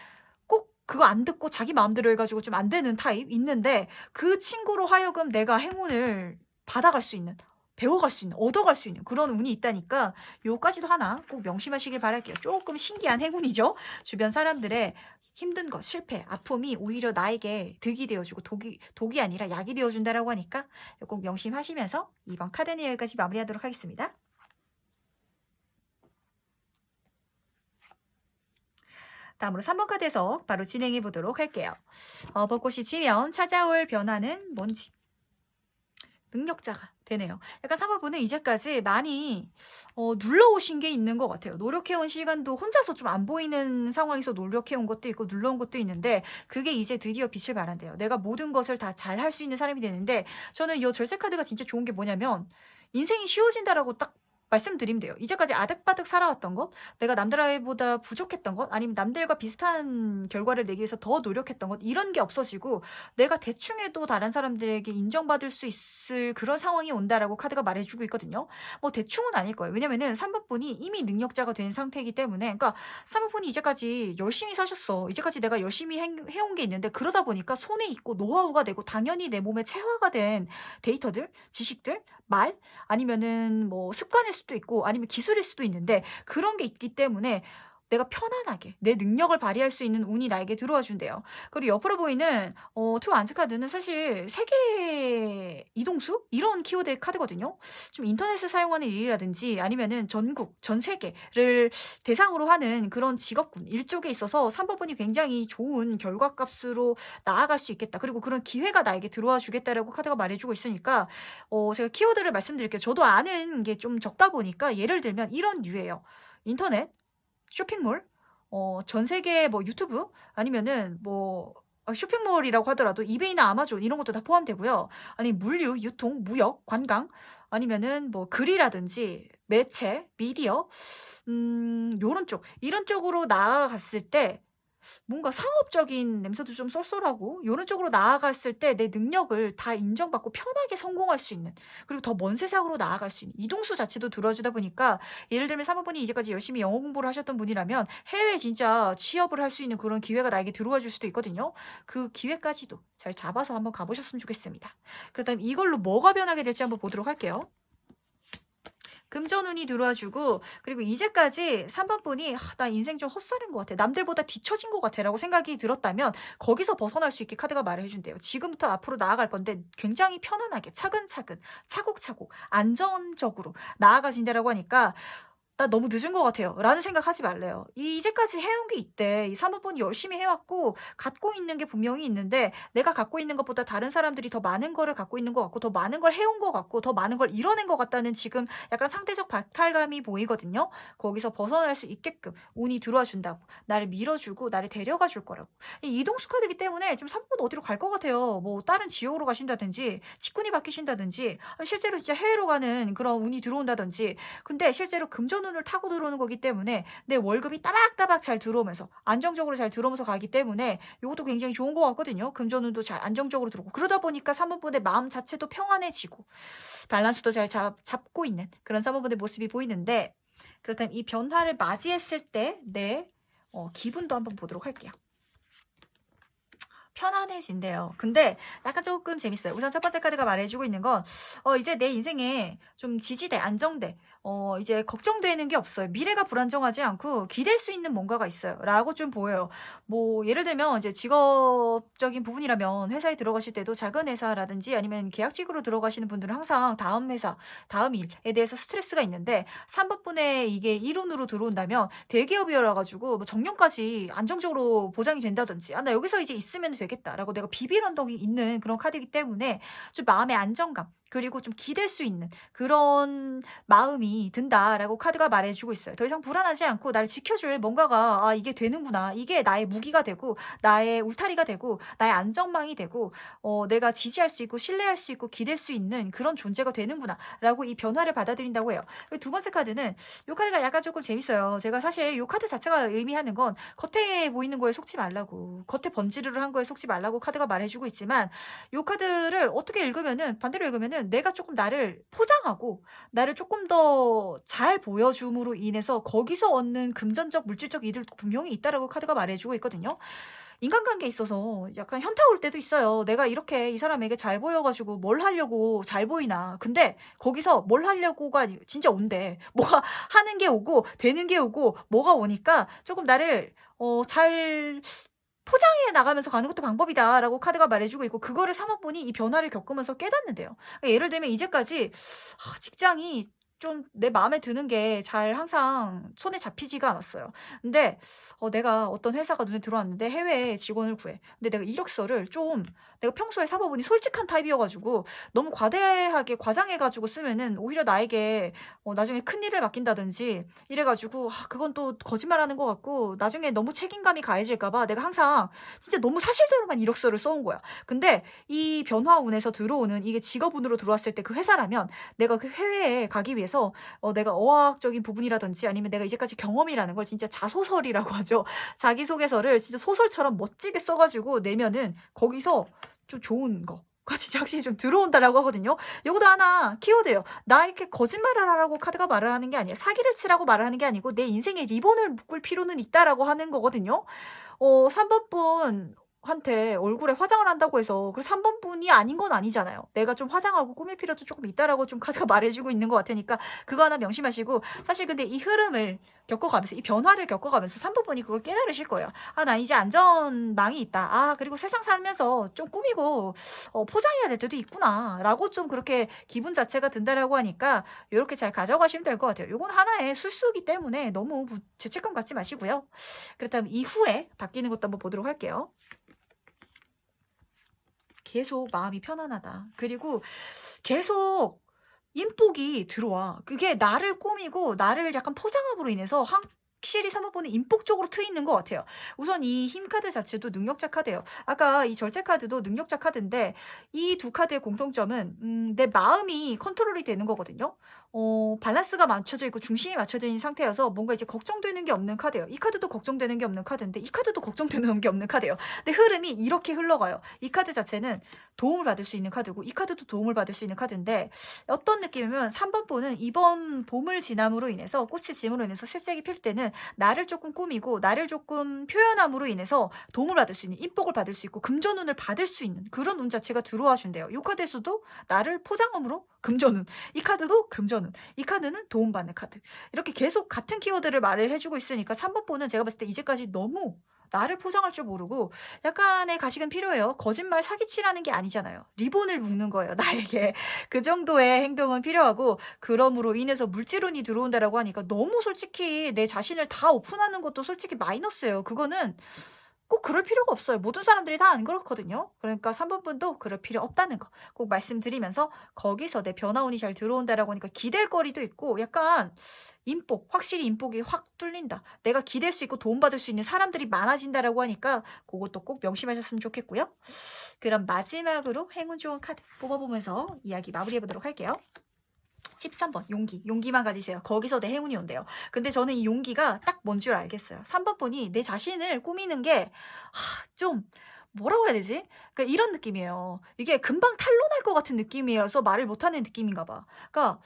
꼭 그거 안 듣고 자기 마음대로 해가지고 좀 안 되는 타입 있는데 그 친구로 하여금 내가 행운을 받아갈 수 있는 배워갈 수 있는 얻어갈 수 있는 그런 운이 있다니까 요까지도 하나 꼭 명심하시길 바랄게요. 조금 신기한 행운이죠. 주변 사람들의 힘든 것, 실패, 아픔이 오히려 나에게 득이 되어주고 독이 아니라 약이 되어준다라고 하니까 꼭 명심하시면서 이번 카드는 여기까지 마무리하도록 하겠습니다. 다음으로 3번 카드에서 바로 진행해 보도록 할게요. 벚꽃이 지면 찾아올 변화는 뭔지. 능력자가 되네요. 약간 3번 분은 이제까지 많이 눌러오신 게 있는 것 같아요. 노력해온 시간도 혼자서 좀 안 보이는 상황에서 노력해온 것도 있고 눌러온 것도 있는데 그게 이제 드디어 빛을 발한대요. 내가 모든 것을 다 잘 할 수 있는 사람이 되는데 저는 이 절세 카드가 진짜 좋은 게 뭐냐면 인생이 쉬워진다라고 딱 말씀드리면 돼요. 이제까지 아득바득 살아왔던 것, 내가 남들보다 부족했던 것, 아니면 남들과 비슷한 결과를 내기 위해서 더 노력했던 것, 이런 게 없어지고 내가 대충 해도 다른 사람들에게 인정받을 수 있을 그런 상황이 온다라고 카드가 말해주고 있거든요. 뭐 대충은 아닐 거예요. 왜냐면은 3번 분이 이미 능력자가 된 상태이기 때문에 그러니까 3번 분이 이제까지 열심히 사셨어. 이제까지 내가 열심히 해온 게 있는데 그러다 보니까 손에 있고 노하우가 되고 당연히 내 몸에 체화가 된 데이터들, 지식들, 말 아니면은 뭐 습관일 수도 있고 아니면 기술일 수도 있는데 그런 게 있기 때문에 내가 편안하게 내 능력을 발휘할 수 있는 운이 나에게 들어와 준대요. 그리고 옆으로 보이는 투 안즈 카드는 사실 세계 이동수 이런 키워드의 카드거든요. 좀 인터넷을 사용하는 일이라든지 아니면은 전국, 전 세계를 대상으로 하는 그런 직업군 일쪽에 있어서 3번 분이 굉장히 좋은 결과값으로 나아갈 수 있겠다. 그리고 그런 기회가 나에게 들어와 주겠다라고 카드가 말해주고 있으니까 제가 키워드를 말씀드릴게요. 저도 아는 게 좀 적다 보니까 예를 들면 이런 류예요. 인터넷 쇼핑몰, 전 세계 뭐 유튜브 아니면은 뭐 쇼핑몰이라고 하더라도 이베이나 아마존 이런 것도 다 포함되고요. 아니 물류, 유통, 무역, 관광 아니면은 뭐 글이라든지 매체, 미디어 요런 쪽 이런 쪽으로 나아갔을 때 뭔가 상업적인 냄새도 좀 쏠쏠하고 요런 쪽으로 나아갔을 때 내 능력을 다 인정받고 편하게 성공할 수 있는 그리고 더 먼 세상으로 나아갈 수 있는 이동수 자체도 들어주다 보니까 예를 들면 3번 분이 이제까지 열심히 영어 공부를 하셨던 분이라면 해외 진짜 취업을 할 수 있는 그런 기회가 나에게 들어와 줄 수도 있거든요. 그 기회까지도 잘 잡아서 한번 가보셨으면 좋겠습니다. 그렇다면 이걸로 뭐가 변하게 될지 한번 보도록 할게요. 금전운이 들어와주고 그리고 이제까지 3번 분이 나 인생 좀 헛살인 것 같아. 남들보다 뒤처진 것 같아 라고 생각이 들었다면 거기서 벗어날 수 있게 카드가 말해준대요. 지금부터 앞으로 나아갈 건데 굉장히 편안하게 차근차근 차곡차곡 안정적으로 나아가진다라고 하니까 나 너무 늦은 것 같아요. 라는 생각하지 말래요. 이제까지 해온 게 있대. 이 3번 분이 열심히 해왔고 갖고 있는 게 분명히 있는데 내가 갖고 있는 것보다 다른 사람들이 더 많은 거를 갖고 있는 것 같고 더 많은 걸 해온 것 같고 더 많은 걸 이뤄낸 것 같다는 지금 약간 상대적 박탈감이 보이거든요. 거기서 벗어날 수 있게끔 운이 들어와 준다고. 나를 밀어주고 나를 데려가 줄 거라고. 이동수 카드이기 때문에 좀 3번 분 어디로 갈 것 같아요. 뭐 다른 지역으로 가신다든지 직군이 바뀌신다든지 실제로 진짜 해외로 가는 그런 운이 들어온다든지 근데 실제로 금전 운을 타고 들어오는 거기 때문에 내 월급이 따박따박 잘 들어오면서 안정적으로 잘 들어오면서 가기 때문에 이것도 굉장히 좋은 것 같거든요. 금전운도 잘 안정적으로 들어오고 그러다 보니까 3번 분의 마음 자체도 평안해지고 밸런스도 잘 잡고 있는 그런 3번 분의 모습이 보이는데 그렇다면 이 변화를 맞이했을 때 내 기분도 한번 보도록 할게요. 편안해진대요. 근데 약간 조금 재밌어요. 우선 첫 번째 카드가 말해주고 있는 건 이제 내 인생에 좀 지지돼 안정돼 이제 걱정되는 게 없어요. 미래가 불안정하지 않고 기댈 수 있는 뭔가가 있어요. 라고 좀 보여요. 뭐 예를 들면 이제 직업적인 부분이라면 회사에 들어가실 때도 작은 회사라든지 아니면 계약직으로 들어가시는 분들은 항상 다음 회사, 다음 일에 대해서 스트레스가 있는데 3번 분의 이게 일운으로 들어온다면 대기업이라 가지고 뭐 정년까지 안정적으로 보장이 된다든지 나 여기서 이제 있으면 되겠다라고 내가 비빌 언덕이 있는 그런 카드이기 때문에 좀 마음의 안정감 그리고 좀 기댈 수 있는 그런 마음이 든다라고 카드가 말해주고 있어요. 더 이상 불안하지 않고 나를 지켜줄 뭔가가 이게 되는구나. 이게 나의 무기가 되고 나의 울타리가 되고 나의 안전망이 되고 내가 지지할 수 있고 신뢰할 수 있고 기댈 수 있는 그런 존재가 되는구나 라고 이 변화를 받아들인다고 해요. 그리고 두 번째 카드는 이 카드가 약간 조금 재밌어요. 제가 사실 이 카드 자체가 의미하는 건 겉에 보이는 거에 속지 말라고, 겉에 번지르르 한 거에 속지 말라고 카드가 말해주고 있지만, 이 카드를 어떻게 읽으면은, 반대로 읽으면은 내가 조금 나를 포장하고 나를 조금 더 잘 보여줌으로 인해서 거기서 얻는 금전적 물질적 이득도 분명히 있다라고 카드가 말해주고 있거든요. 인간관계에 있어서 약간 현타 올 때도 있어요. 내가 이렇게 이 사람에게 잘 보여가지고 뭘 하려고 잘 보이나. 근데 거기서 뭘 하려고가 진짜 온대. 뭐가 하는 게 오고 되는 게 오고 뭐가 오니까 조금 나를 잘 포장해 나가면서 가는 것도 방법이다라고 카드가 말해주고 있고, 그거를 삼아보니 이 변화를 겪으면서 깨닫는데요. 그러니까 예를 들면 이제까지 직장이 좀 내 마음에 드는 게 잘 항상 손에 잡히지가 않았어요. 근데 내가 어떤 회사가 눈에 들어왔는데 해외에 직원을 구해. 근데 내가 이력서를 좀 내가 평소에 사봐보니 솔직한 타입이어가지고 너무 과대하게 과장해가지고 쓰면은 오히려 나에게 나중에 큰일을 맡긴다든지 이래가지고 그건 또 거짓말하는 것 같고 나중에 너무 책임감이 가해질까봐 내가 항상 진짜 너무 사실대로만 이력서를 써온 거야. 근데 이 변화운에서 들어오는 이게 직업운으로 들어왔을 때 그 회사라면 내가 그 해외에 가기 위해서 내가 어학적인 부분이라든지 아니면 내가 이제까지 경험이라는 걸 진짜 자소설이라고 하죠. 자기소개서를 진짜 소설처럼 멋지게 써가지고 내면은 거기서 좀 좋은 거 진짜 확실히 좀 들어온다라고 하거든요. 요것도 하나 키워드예요. 나 이렇게 거짓말을 하라고 카드가 말을 하는 게 아니에요. 사기를 치라고 말을 하는 게 아니고 내 인생에 리본을 묶을 필요는 있다라고 하는 거거든요. 3번 분 한테 얼굴에 화장을 한다고 해서 그 3번 분이 아닌 건 아니잖아요. 내가 좀 화장하고 꾸밀 필요도 조금 있다라고 좀 카드가 말해주고 있는 것 같으니까 그거 하나 명심하시고, 사실 근데 이 흐름을 겪어가면서 이 변화를 겪어가면서 3번 분이 그걸 깨달으실 거예요. 나 이제 안전망이 있다. 그리고 세상 살면서 좀 꾸미고 포장해야 될 때도 있구나 라고 좀 그렇게 기분 자체가 든다라고 하니까 이렇게 잘 가져가시면 될 것 같아요. 이건 하나의 술수기 때문에 너무 죄책감 갖지 마시고요. 그렇다면 이후에 바뀌는 것도 한번 보도록 할게요. 계속 마음이 편안하다. 그리고 계속 인복이 들어와. 그게 나를 꾸미고 나를 약간 포장함으로 인해서 확실히 3번 번은 인복 쪽으로 트이는 것 같아요. 우선 이 힘카드 자체도 능력자 카드예요. 아까 이 절제 카드도 능력자 카드인데 이 두 카드의 공통점은 내 마음이 컨트롤이 되는 거거든요. 밸런스가 맞춰져 있고 중심이 맞춰져 있는 상태여서 뭔가 이제 걱정되는 게 없는 카드예요. 이 카드도 걱정되는 게 없는 카드인데 이 카드도 걱정되는 게 없는 카드예요. 근데 흐름이 이렇게 흘러가요. 이 카드 자체는 도움을 받을 수 있는 카드고 이 카드도 도움을 받을 수 있는 카드인데, 어떤 느낌이면 3번 폰은 이번 봄을 지남으로 인해서 꽃이 짐으로 인해서 새싹이 필 때는 나를 조금 꾸미고 나를 조금 표현함으로 인해서 도움을 받을 수 있는, 인복을 받을 수 있고 금전운을 받을 수 있는 그런 운 자체가 들어와 준대요. 이 카드에서도 나를 포장함으로 금전운, 이 카드도 금전운, 이 카드는 도움받는 카드, 이렇게 계속 같은 키워드를 말을 해주고 있으니까 3번 폰은 제가 봤을 때 이제까지 너무 나를 포장할 줄 모르고 약간의 가식은 필요해요. 거짓말 사기치라는 게 아니잖아요. 리본을 묶는 거예요, 나에게. 그 정도의 행동은 필요하고, 그럼으로 인해서 물질운이 들어온다라고 하니까 너무 솔직히 내 자신을 다 오픈하는 것도 솔직히 마이너스예요. 그거는 꼭 그럴 필요가 없어요. 모든 사람들이 다 안 그렇거든요. 그러니까 3번 분도 그럴 필요 없다는 거 꼭 말씀드리면서, 거기서 내 변화운이 잘 들어온다라고 하니까 기댈 거리도 있고 약간 인복, 확실히 인복이 확 뚫린다. 내가 기댈 수 있고 도움받을 수 있는 사람들이 많아진다라고 하니까 그것도 꼭 명심하셨으면 좋겠고요. 그럼 마지막으로 행운 좋은 카드 뽑아보면서 이야기 마무리해보도록 할게요. 13번 용기만 가지세요. 거기서 내 행운이 온대요. 근데 저는 이 용기가 딱 뭔 줄 알겠어요. 3번 분이 내 자신을 꾸미는 게 좀 뭐라고 해야 되지? 그러니까 이런 느낌이에요. 이게 금방 탄로날 것 같은 느낌이어서 말을 못하는 느낌인가 봐. 그러니까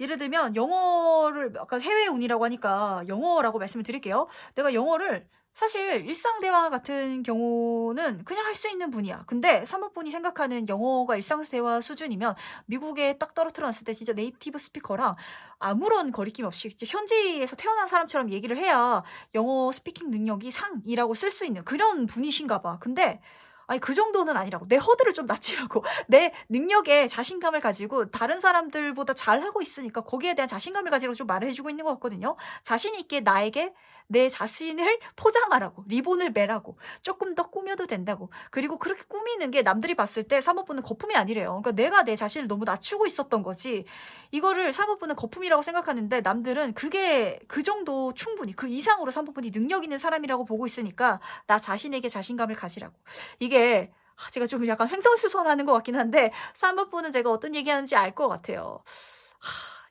예를 들면 영어를, 아까 해외운이라고 하니까 영어라고 말씀을 드릴게요. 내가 영어를 사실 일상대화 같은 경우는 그냥 할 수 있는 분이야. 근데 3번 분이 생각하는 영어가 일상대화 수준이면 미국에 딱 떨어뜨려 놨을 때 진짜 네이티브 스피커랑 아무런 거리낌 없이 진짜 현지에서 태어난 사람처럼 얘기를 해야 영어 스피킹 능력이 상이라고 쓸 수 있는 그런 분이신가 봐. 근데 아니 그 정도는 아니라고. 내 허들을 좀 낮추라고. 내 능력에 자신감을 가지고 다른 사람들보다 잘하고 있으니까 거기에 대한 자신감을 가지고 좀 말을 해주고 있는 것 같거든요. 자신 있게 나에게 내 자신을 포장하라고. 리본을 매라고. 조금 더 꾸며도 된다고. 그리고 그렇게 꾸미는 게 남들이 봤을 때 사모분은 거품이 아니래요. 그러니까 내가 내 자신을 너무 낮추고 있었던 거지. 이거를 사모분은 거품이라고 생각하는데 남들은 그게 그 정도 충분히 그 이상으로 사모분이 능력 있는 사람이라고 보고 있으니까 나 자신에게 자신감을 가지라고. 이게 제가 좀 약간 횡설수설하는 것 같긴 한데 3번분은 제가 어떤 얘기하는지 알 것 같아요.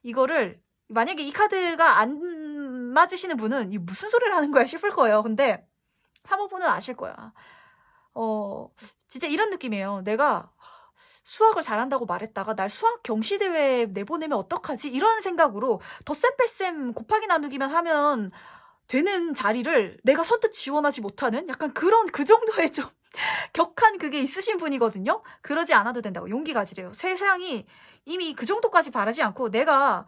이거를 만약에 이 카드가 안 맞으시는 분은 이 무슨 소리를 하는 거야 싶을 거예요. 근데 3번분은 아실 거야. 진짜 이런 느낌이에요. 내가 수학을 잘한다고 말했다가 날 수학 경시대회에 내보내면 어떡하지? 이런 생각으로 덧셈 뺄셈 곱하기 나누기만 하면 되는 자리를 내가 선뜻 지원하지 못하는 약간 그런 그 정도의 좀 격한 그게 있으신 분이거든요. 그러지 않아도 된다고. 용기 가지래요. 세상이 이미 그 정도까지 바라지 않고 내가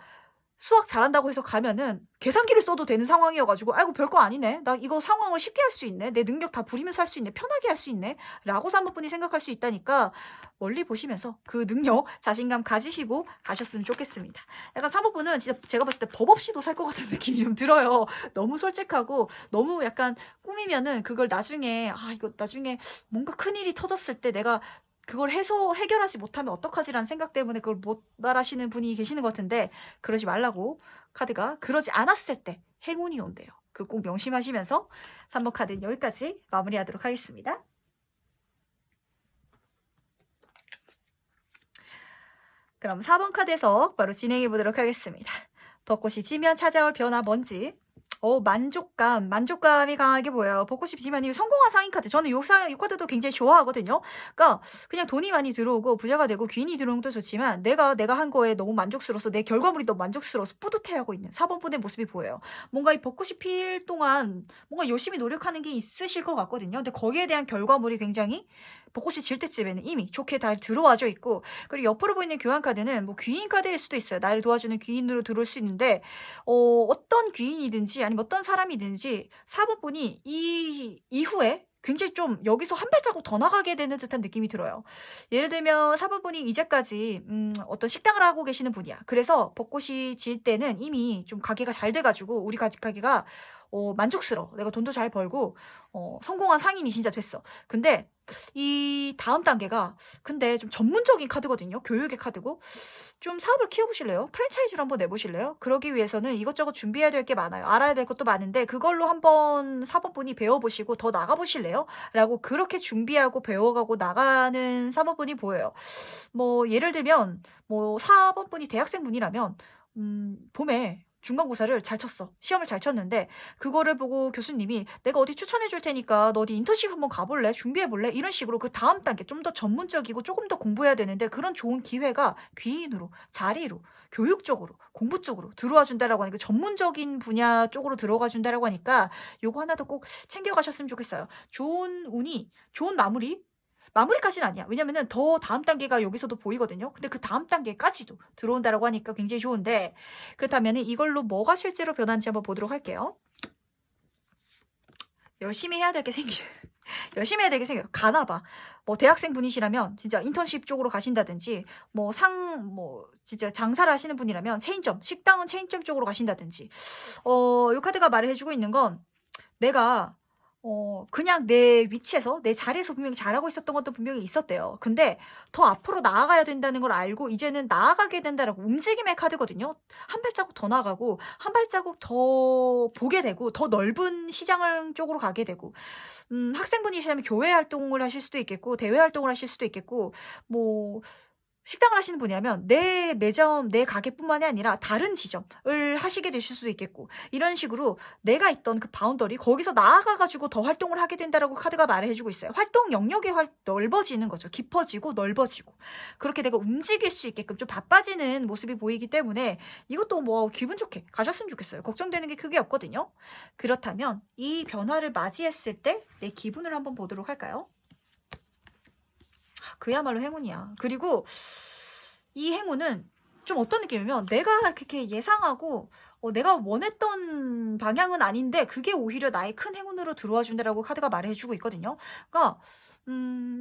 수학 잘한다고 해서 가면은 계산기를 써도 되는 상황이어가지고 아이고 별거 아니네. 나 이거 상황을 쉽게 할 수 있네. 내 능력 다 부리면서 할 수 있네. 편하게 할 수 있네. 라고 3번분이 생각할 수 있다니까 멀리 보시면서 그 능력, 자신감 가지시고 가셨으면 좋겠습니다. 약간 3번분은 진짜 제가 봤을 때 법 없이도 살 것 같은 느낌이 좀 들어요. 너무 솔직하고 너무 약간 꾸미면은 그걸 나중에 이거 나중에 뭔가 큰일이 터졌을 때 내가 그걸 해결하지 못하면 어떡하지라는 생각 때문에 그걸 못 말하시는 분이 계시는 것 같은데 그러지 말라고 카드가 그러지 않았을 때 행운이 온대요. 그 꼭 명심하시면서 3번 카드는 여기까지 마무리하도록 하겠습니다. 그럼 4번 카드에서 바로 진행해 보도록 하겠습니다. 벚꽃이 지면 찾아올 변화 뭔지. 만족감이 강하게 보여요. 벚꽃이 지면 이 성공한 상인 카드. 저는 요 카드도 굉장히 좋아하거든요. 그러니까 그냥 돈이 많이 들어오고 부자가 되고 귀인이 들어오는 것도 좋지만 내가 한 거에 너무 만족스러워서 내 결과물이 너무 만족스러워서 뿌듯해하고 있는 4번분의 모습이 보여요. 뭔가 이 벚꽃이 필 동안 뭔가 열심히 노력하는 게 있으실 것 같거든요. 근데 거기에 대한 결과물이 굉장히 벚꽃이 질 때쯤에는 이미 좋게 다 들어와져 있고 그리고 옆으로 보이는 교환 카드는 뭐 귀인 카드일 수도 있어요. 나를 도와주는 귀인으로 들어올 수 있는데 어떤 귀인이든지 아니면 어떤 사람이든지 4번분이 이 이후에 굉장히 좀 여기서 한 발자국 더 나가게 되는 듯한 느낌이 들어요. 예를 들면 4번분이 이제까지 어떤 식당을 하고 계시는 분이야. 그래서 벚꽃이 질 때는 이미 좀 가게가 잘 돼가지고 우리 가게가 만족스러워. 내가 돈도 잘 벌고 성공한 상인이 진짜 됐어. 근데 이 다음 단계가 근데 좀 전문적인 카드거든요. 교육의 카드고 좀 사업을 키워보실래요? 프랜차이즈로 한번 내보실래요? 그러기 위해서는 이것저것 준비해야 될 게 많아요. 알아야 될 것도 많은데 그걸로 한번 4번분이 배워보시고 더 나가보실래요? 라고 그렇게 준비하고 배워가고 나가는 3번분이 보여요. 뭐 예를 들면 뭐 4번분이 대학생분이라면 봄에 중간고사를 잘 쳤어. 시험을 잘 쳤는데 그거를 보고 교수님이 내가 어디 추천해 줄 테니까 너 어디 인턴십 한번 가볼래? 준비해 볼래? 이런 식으로 그 다음 단계 좀 더 전문적이고 조금 더 공부해야 되는데 그런 좋은 기회가 귀인으로 자리로 교육 쪽으로 공부 쪽으로 들어와 준다라고 하니까 전문적인 분야 쪽으로 들어가 준다라고 하니까 요거 하나도 꼭 챙겨가셨으면 좋겠어요. 좋은 운이 좋은 마무리까지는 아니야. 왜냐면은 더 다음 단계가 여기서도 보이거든요. 근데 그 다음 단계까지도 들어온다라고 하니까 굉장히 좋은데 그렇다면 이걸로 뭐가 실제로 변하는지 한번 보도록 할게요. 열심히 해야 될 게 열심히 해야 되게 생겨요. 가나봐. 뭐 대학생 분이시라면 진짜 인턴십 쪽으로 가신다든지 진짜 장사를 하시는 분이라면 식당은 체인점 쪽으로 가신다든지 요 카드가 말을 해주고 있는 건 내가 그냥 내 위치에서 내 자리에서 분명히 잘하고 있었던 것도 분명히 있었대요. 근데 더 앞으로 나아가야 된다는 걸 알고 이제는 나아가게 된다라고 움직임의 카드거든요. 한 발자국 더 나가고 한 발자국 더 보게 되고 더 넓은 시장 쪽으로 가게 되고 학생분이시라면 교회 활동을 하실 수도 있겠고 대외 활동을 하실 수도 있겠고 뭐 식당을 하시는 분이라면 내 매점, 내 가게뿐만이 아니라 다른 지점을 하시게 되실 수도 있겠고 이런 식으로 내가 있던 그 바운더리 거기서 나아가가지고 더 활동을 하게 된다라고 카드가 말해주고 있어요. 활동 영역이 넓어지는 거죠. 깊어지고 넓어지고 그렇게 내가 움직일 수 있게끔 좀 바빠지는 모습이 보이기 때문에 이것도 뭐 기분 좋게 가셨으면 좋겠어요. 걱정되는 게 크게 없거든요. 그렇다면 이 변화를 맞이했을 때 내 기분을 한번 보도록 할까요? 그야말로 행운이야. 그리고 이 행운은 좀 어떤 느낌이면 내가 그렇게 예상하고 내가 원했던 방향은 아닌데 그게 오히려 나의 큰 행운으로 들어와 준다라고 카드가 말해주고 있거든요. 그러니까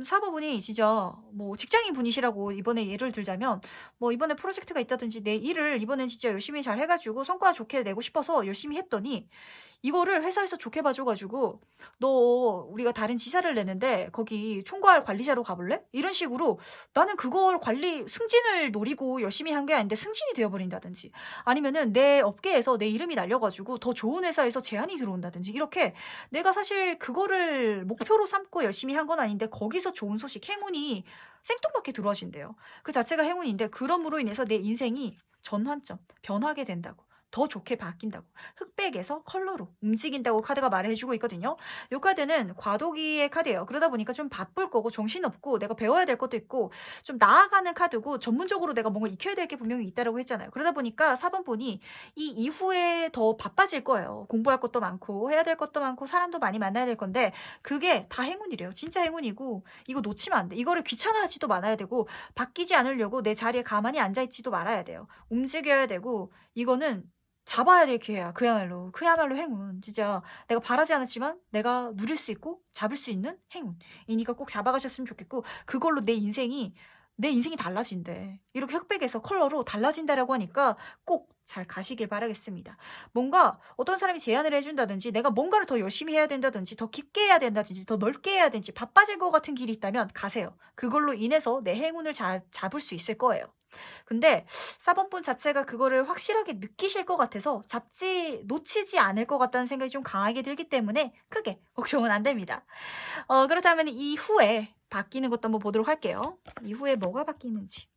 사모분이 진짜 뭐 직장인 분이시라고 이번에 예를 들자면 뭐 이번에 프로젝트가 있다든지 내 일을 이번엔 진짜 열심히 잘 해가지고 성과 좋게 내고 싶어서 열심히 했더니 이거를 회사에서 좋게 봐줘가지고 너 우리가 다른 지사를 내는데 거기 총괄 관리자로 가볼래? 이런 식으로 나는 그걸 승진을 노리고 열심히 한 게 아닌데 승진이 되어버린다든지 아니면은 내 업계에서 내 이름이 날려가지고 더 좋은 회사에서 제안이 들어온다든지 이렇게 내가 사실 그거를 목표로 삼고 열심히 한 건 아닌데 거기서 좋은 소식, 행운이 생뚱맞게 들어와준대요. 그 자체가 행운인데 그럼으로 인해서 내 인생이 전환점, 변하게 된다고. 더 좋게 바뀐다고. 흑백에서 컬러로 움직인다고 카드가 말해주고 있거든요. 이 카드는 과도기의 카드예요. 그러다 보니까 좀 바쁠 거고 정신없고 내가 배워야 될 것도 있고 좀 나아가는 카드고 전문적으로 내가 뭔가 익혀야 될 게 분명히 있다라고 했잖아요. 그러다 보니까 4번 분이 이 이후에 더 바빠질 거예요. 공부할 것도 많고 해야 될 것도 많고 사람도 많이 만나야 될 건데 그게 다 행운이래요. 진짜 행운이고 이거 놓치면 안 돼. 이거를 귀찮아하지도 말아야 되고 바뀌지 않으려고 내 자리에 가만히 앉아있지도 말아야 돼요. 움직여야 되고 이거는 잡아야 될 기회야. 그야말로 행운. 진짜 내가 바라지 않았지만 내가 누릴 수 있고 잡을 수 있는 행운이니까 꼭 잡아가셨으면 좋겠고 그걸로 내 인생이 달라진대. 이렇게 흑백에서 컬러로 달라진다라고 하니까 꼭 잘 가시길 바라겠습니다. 뭔가 어떤 사람이 제안을 해준다든지 내가 뭔가를 더 열심히 해야 된다든지 더 깊게 해야 된다든지 더 넓게 해야 되는지 바빠질 것 같은 길이 있다면 가세요. 그걸로 인해서 내 행운을 잡을 수 있을 거예요. 근데 4번분 자체가 그거를 확실하게 느끼실 것 같아서 놓치지 않을 것 같다는 생각이 좀 강하게 들기 때문에 크게 걱정은 안 됩니다. 그렇다면 이후에 바뀌는 것도 한번 보도록 할게요. 이후에 뭐가 바뀌는지.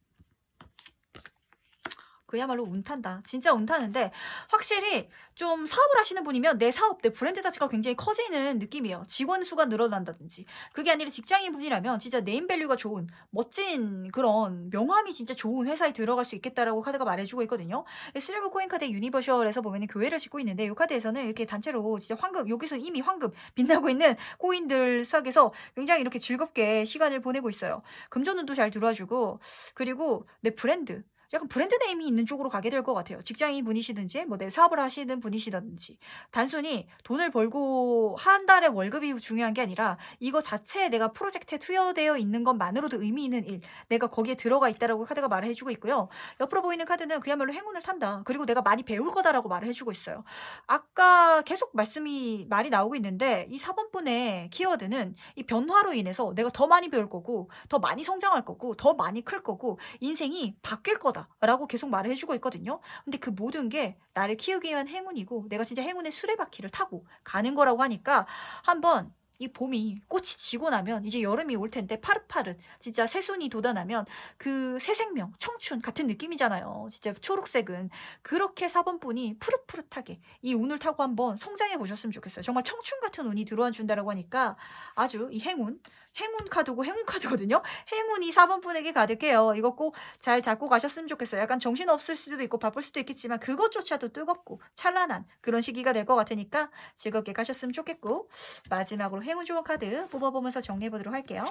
그야말로 운탄다. 진짜 운타는데 확실히 좀 사업을 하시는 분이면 내 사업, 내 브랜드 자체가 굉장히 커지는 느낌이에요. 직원 수가 늘어난다든지. 그게 아니라 직장인 분이라면 진짜 네임밸류가 좋은 멋진 그런 명함이 진짜 좋은 회사에 들어갈 수 있겠다라고 카드가 말해주고 있거든요. 슬리브 코인 카드 유니버셜에서 보면 교회를 짓고 있는데 이 카드에서는 이렇게 단체로 진짜 황금, 여기서 이미 황금 빛나고 있는 코인들 속에서 굉장히 이렇게 즐겁게 시간을 보내고 있어요. 금전운도 잘 들어와주고 그리고 내 브랜드 약간 브랜드 네임이 있는 쪽으로 가게 될 것 같아요. 직장인 분이시든지 뭐 내 사업을 하시는 분이시든지 단순히 돈을 벌고 한 달에 월급이 중요한 게 아니라 이거 자체에 내가 프로젝트에 투여되어 있는 것만으로도 의미 있는 일 내가 거기에 들어가 있다라고 카드가 말을 해주고 있고요. 옆으로 보이는 카드는 그야말로 행운을 탄다. 그리고 내가 많이 배울 거다라고 말을 해주고 있어요. 아까 계속 말이 나오고 있는데 이 4번 분의 키워드는 이 변화로 인해서 내가 더 많이 배울 거고 더 많이 성장할 거고 더 많이 클 거고 인생이 바뀔 거다 라고 계속 말을 해주고 있거든요. 근데 그 모든 게 나를 키우기 위한 행운이고 내가 진짜 행운의 수레바퀴를 타고 가는 거라고 하니까 한번 이 봄이 꽃이 지고 나면 이제 여름이 올 텐데 파릇파릇 진짜 새순이 돋아나면 그 새 생명, 청춘 같은 느낌이잖아요. 진짜 초록색은 그렇게 4번 분이 푸릇푸릇하게 이 운을 타고 한번 성장해 보셨으면 좋겠어요. 정말 청춘 같은 운이 들어와 준다라고 하니까 아주 이 행운 카드고 행운 카드거든요. 행운이 4번 분에게 가득해요. 이거 꼭 잘 잡고 가셨으면 좋겠어요. 약간 정신없을 수도 있고 바쁠 수도 있겠지만 그것조차도 뜨겁고 찬란한 그런 시기가 될 것 같으니까 즐겁게 가셨으면 좋겠고 마지막으로 행운 좋은 카드 뽑아보면서 정리해보도록 할게요.